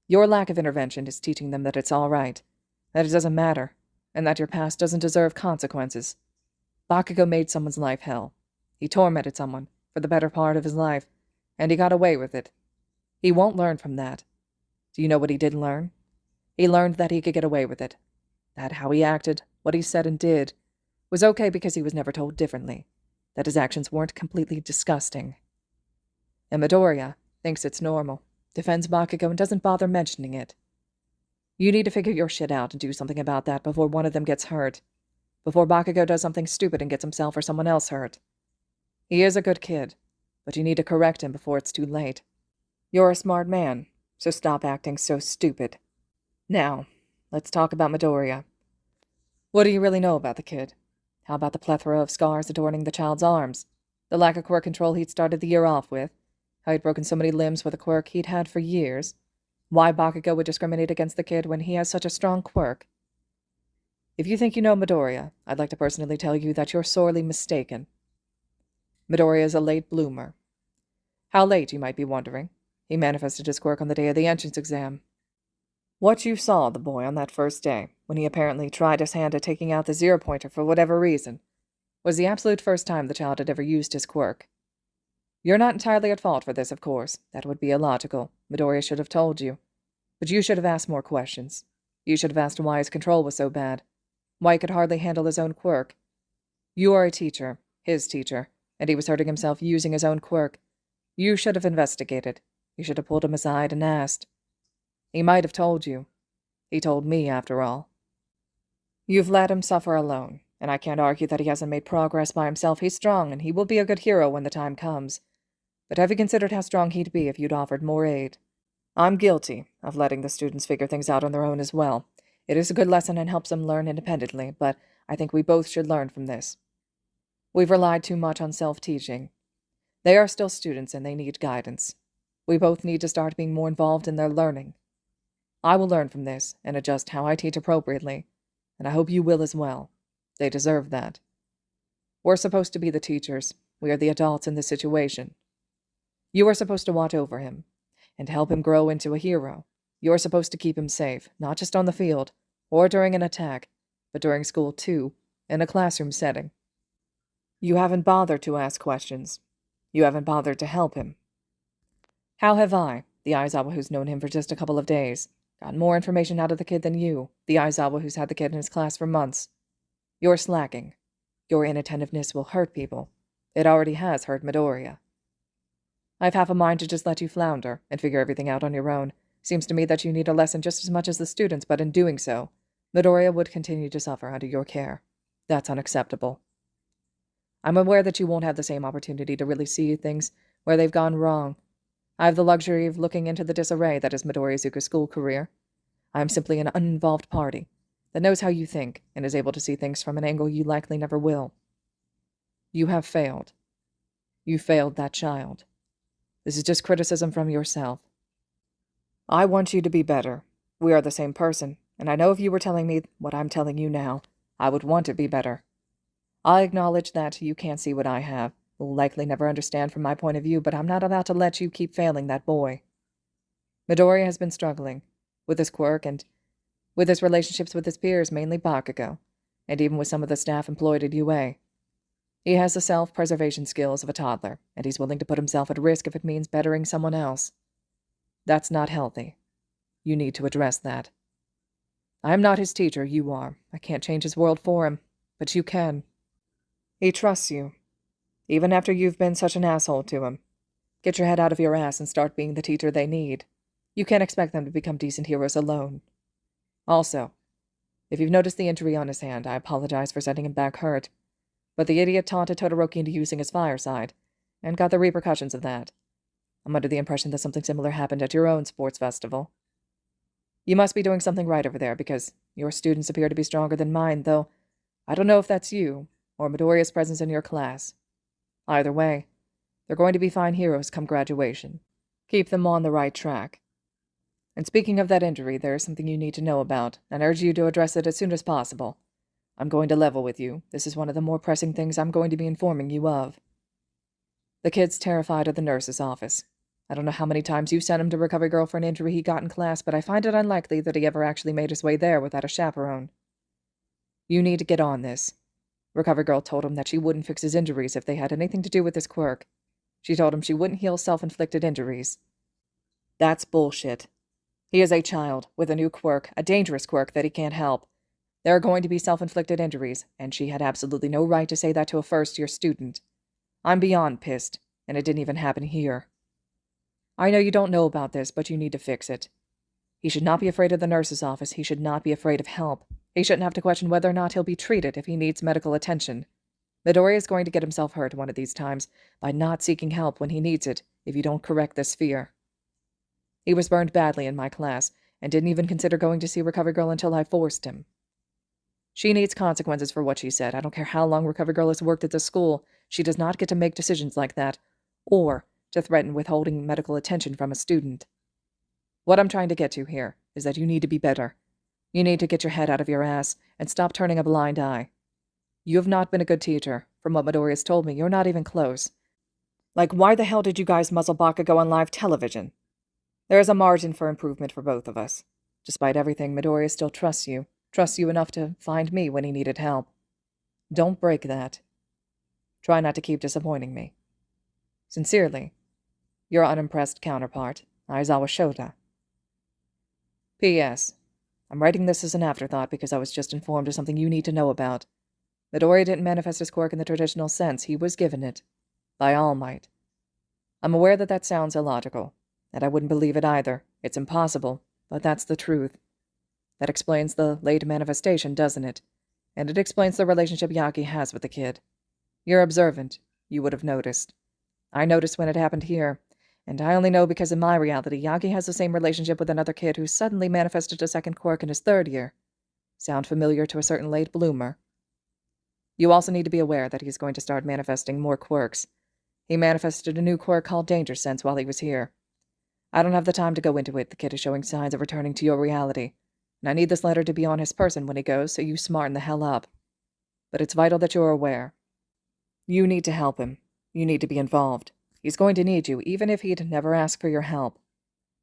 Your lack of intervention is teaching them that it's all right, that it doesn't matter, and that your past doesn't deserve consequences. Bakugo made someone's life hell. He tormented someone for the better part of his life, and he got away with it. He won't learn from that. Do you know what he did learn? He learned that he could get away with it. That how he acted, what he said and did, was okay because he was never told differently. That his actions weren't completely disgusting. And Midoriya thinks it's normal, defends Bakugo and doesn't bother mentioning it. You need to figure your shit out and do something about that before one of them gets hurt. Before Bakugo does something stupid and gets himself or someone else hurt. He is a good kid, but you need to correct him before it's too late. You're a smart man, so stop acting so stupid. Now, let's talk about Midoriya. What do you really know about the kid? How about the plethora of scars adorning the child's arms? The lack of quirk control he'd started the year off with? How he'd broken so many limbs with a quirk he'd had for years? Why Bakugo would discriminate against the kid when he has such a strong quirk? If you think you know Midoriya, I'd like to personally tell you that you're sorely mistaken. Midoriya is a late bloomer. How late, you might be wondering? He manifested his quirk on the day of the entrance exam. What you saw the boy on that first day, when he apparently tried his hand at taking out the zero-pointer for whatever reason, was the absolute first time the child had ever used his quirk. You're not entirely at fault for this, of course. That would be illogical. Midoriya should have told you. But you should have asked more questions. You should have asked why his control was so bad. Why he could hardly handle his own quirk. You are a teacher, his teacher, and he was hurting himself using his own quirk. You should have investigated. You should have pulled him aside and asked. He might have told you. He told me, after all. You've let him suffer alone, and I can't argue that he hasn't made progress by himself. He's strong, and he will be a good hero when the time comes. But have you considered how strong he'd be if you'd offered more aid? I'm guilty of letting the students figure things out on their own as well. It is a good lesson and helps them learn independently, but I think we both should learn from this. We've relied too much on self-teaching. They are still students, and they need guidance. We both need to start being more involved in their learning. I will learn from this and adjust how I teach appropriately, and I hope you will as well. They deserve that. We're supposed to be the teachers. We are the adults in this situation. You are supposed to watch over him and help him grow into a hero. You're supposed to keep him safe, not just on the field or during an attack, but during school too, in a classroom setting. You haven't bothered to ask questions. You haven't bothered to help him. How have I, the Aizawa who's known him for just a couple of days, gotten more information out of the kid than you, the Aizawa who's had the kid in his class for months? You're slacking. Your inattentiveness will hurt people. It already has hurt Midoriya. I've half a mind to just let you flounder and figure everything out on your own. Seems to me that you need a lesson just as much as the students, but in doing so, Midoriya would continue to suffer under your care. That's unacceptable. I'm aware that you won't have the same opportunity to really see things where they've gone wrong. I have the luxury of looking into the disarray that is Midoriya Izuku's school career. I am simply an uninvolved party that knows how you think and is able to see things from an angle you likely never will. You have failed. You failed that child. This is just criticism from yourself. I want you to be better. We are the same person, and I know if you were telling me what I'm telling you now, I would want to be better. I acknowledge that you can't see what I have, will likely never understand from my point of view, but I'm not about to let you keep failing that boy. Midoriya has been struggling with his quirk and with his relationships with his peers, mainly Bakugo, and even with some of the staff employed at UA. He has the self-preservation skills of a toddler, and he's willing to put himself at risk if it means bettering someone else. That's not healthy. You need to address that. I am not his teacher, you are. I can't change his world for him, but you can. He trusts you, even after you've been such an asshole to him. Get your head out of your ass and start being the teacher they need. You can't expect them to become decent heroes alone. Also, if you've noticed the injury on his hand, I apologize for sending him back hurt, but the idiot taunted Todoroki into using his fireside, and got the repercussions of that. I'm under the impression that something similar happened at your own sports festival. You must be doing something right over there, because your students appear to be stronger than mine, though I don't know if that's you, or Midoriya's presence in your class. Either way, they're going to be fine heroes come graduation. Keep them on the right track. And speaking of that injury, there is something you need to know about, and I urge you to address it as soon as possible. I'm going to level with you. This is one of the more pressing things I'm going to be informing you of. The kid's terrified of the nurse's office. I don't know how many times you sent him to Recovery Girl for an injury he got in class, but I find it unlikely that he ever actually made his way there without a chaperone. You need to get on this. Recovery Girl told him that she wouldn't fix his injuries if they had anything to do with his quirk. She told him she wouldn't heal self-inflicted injuries. That's bullshit. He is a child, with a new quirk, a dangerous quirk that he can't help. There are going to be self-inflicted injuries, and she had absolutely no right to say that to a first-year student. I'm beyond pissed, and it didn't even happen here. I know you don't know about this, but you need to fix it. He should not be afraid of the nurse's office. He should not be afraid of help. He shouldn't have to question whether or not he'll be treated if he needs medical attention. Midoriya is going to get himself hurt one of these times by not seeking help when he needs it if you don't correct this fear. He was burned badly in my class and didn't even consider going to see Recovery Girl until I forced him. She needs consequences for what she said. I don't care how long Recovery Girl has worked at the school. She does not get to make decisions like that, or to threaten withholding medical attention from a student. What I'm trying to get to here is that you need to be better. You need to get your head out of your ass and stop turning a blind eye. You have not been a good teacher. From what Midoriya's told me, you're not even close. Like, why the hell did you guys muzzle Bakugo on live television? There is a margin for improvement for both of us. Despite everything, Midoriya still trusts you enough to find me when he needed help. Don't break that. Try not to keep disappointing me. Sincerely, your unimpressed counterpart, Aizawa Shota. P.S. I'm writing this as an afterthought because I was just informed of something you need to know about. Midoriya didn't manifest his quirk in the traditional sense. He was given it. By All Might. I'm aware that that sounds illogical, and I wouldn't believe it either. It's impossible, but that's the truth. That explains the late manifestation, doesn't it? And it explains the relationship Yaki has with the kid. You're observant. You would have noticed. I noticed when it happened here, and I only know because in my reality, Yaki has the same relationship with another kid who suddenly manifested a second quirk in his third year. Sound familiar to a certain late bloomer? You also need to be aware that he's going to start manifesting more quirks. He manifested a new quirk called Danger Sense while he was here. I don't have the time to go into it. The kid is showing signs of returning to your reality, and I need this letter to be on his person when he goes, so you smarten the hell up. But it's vital that you're aware. You need to help him. You need to be involved. He's going to need you, even if he'd never ask for your help.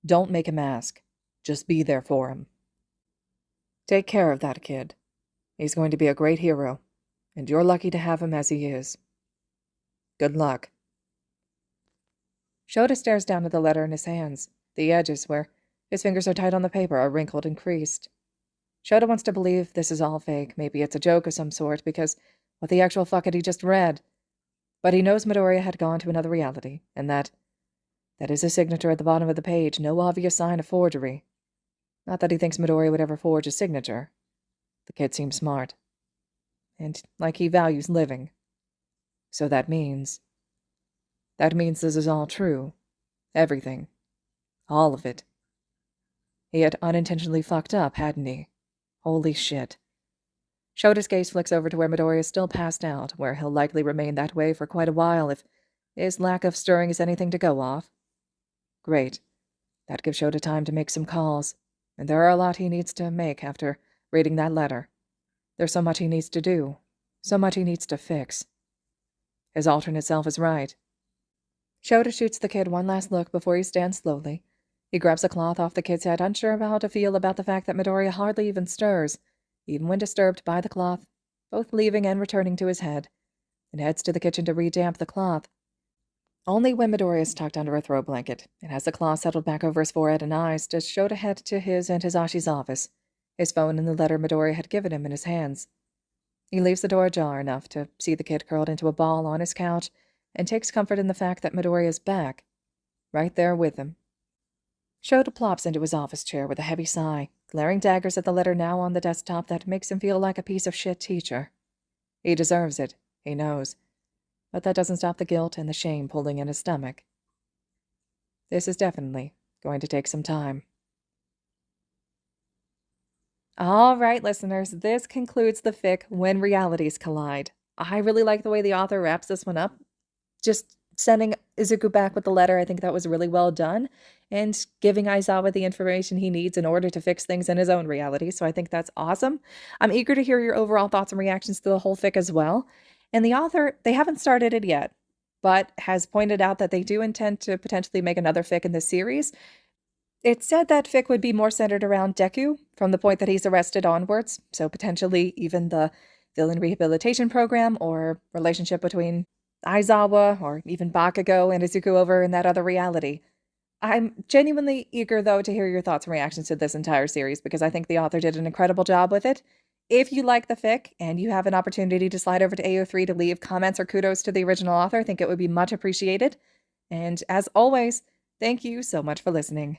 Don't make him ask. Just be there for him. Take care of that kid. He's going to be a great hero, and you're lucky to have him as he is. Good luck. Shota stares down at the letter in his hands. The edges, where his fingers are tight on the paper, are wrinkled and creased. Shota wants to believe this is all fake. Maybe it's a joke of some sort, because what the actual fuck had he just read? But he knows Midoriya had gone to another reality, and that is his signature at the bottom of the page, no obvious sign of forgery. Not that he thinks Midoriya would ever forge a signature. The kid seems smart. And like he values living. So that means this is all true. Everything. All of it. He had unintentionally fucked up, hadn't he? Holy shit. Shota's gaze flicks over to where Midoriya is still passed out, where he'll likely remain that way for quite a while if his lack of stirring is anything to go off. Great. That gives Shota time to make some calls, and there are a lot he needs to make after reading that letter. There's so much he needs to do, so much he needs to fix. His alternate self is right. Shota shoots the kid one last look before he stands slowly. He grabs a cloth off the kid's head, unsure of how to feel about the fact that Midoriya hardly even stirs, even when disturbed by the cloth, both leaving and returning to his head, and heads to the kitchen to re-damp the cloth. Only when Midoriya is tucked under a throw blanket, and has the cloth settled back over his forehead and eyes, does Shota head to his and Hisashi's office, his phone and the letter Midoriya had given him in his hands. He leaves the door ajar enough to see the kid curled into a ball on his couch, and takes comfort in the fact that Midoriya is back, right there with him. Shota plops into his office chair with a heavy sigh, glaring daggers at the letter now on the desktop that makes him feel like a piece of shit teacher. He deserves it, he knows, but that doesn't stop the guilt and the shame pulling in his stomach. This is definitely going to take some time. All right, listeners, this concludes the fic When Realities Collide. I really like the way the author wraps this one up. Just sending Izuku back with the letter, I think that was really well done, and giving Aizawa the information he needs in order to fix things in his own reality, so I think that's awesome. I'm eager to hear your overall thoughts and reactions to the whole fic as well. And the author, they haven't started it yet, but has pointed out that they do intend to potentially make another fic in this series. It said that fic would be more centered around Deku from the point that he's arrested onwards, so potentially even the villain rehabilitation program or relationship between Aizawa or even Bakugo and Izuku over in that other reality. I'm genuinely eager, though, to hear your thoughts and reactions to this entire series because I think the author did an incredible job with it. If you like the fic and you have an opportunity to slide over to AO3 to leave comments or kudos to the original author, I think it would be much appreciated. And as always, thank you so much for listening.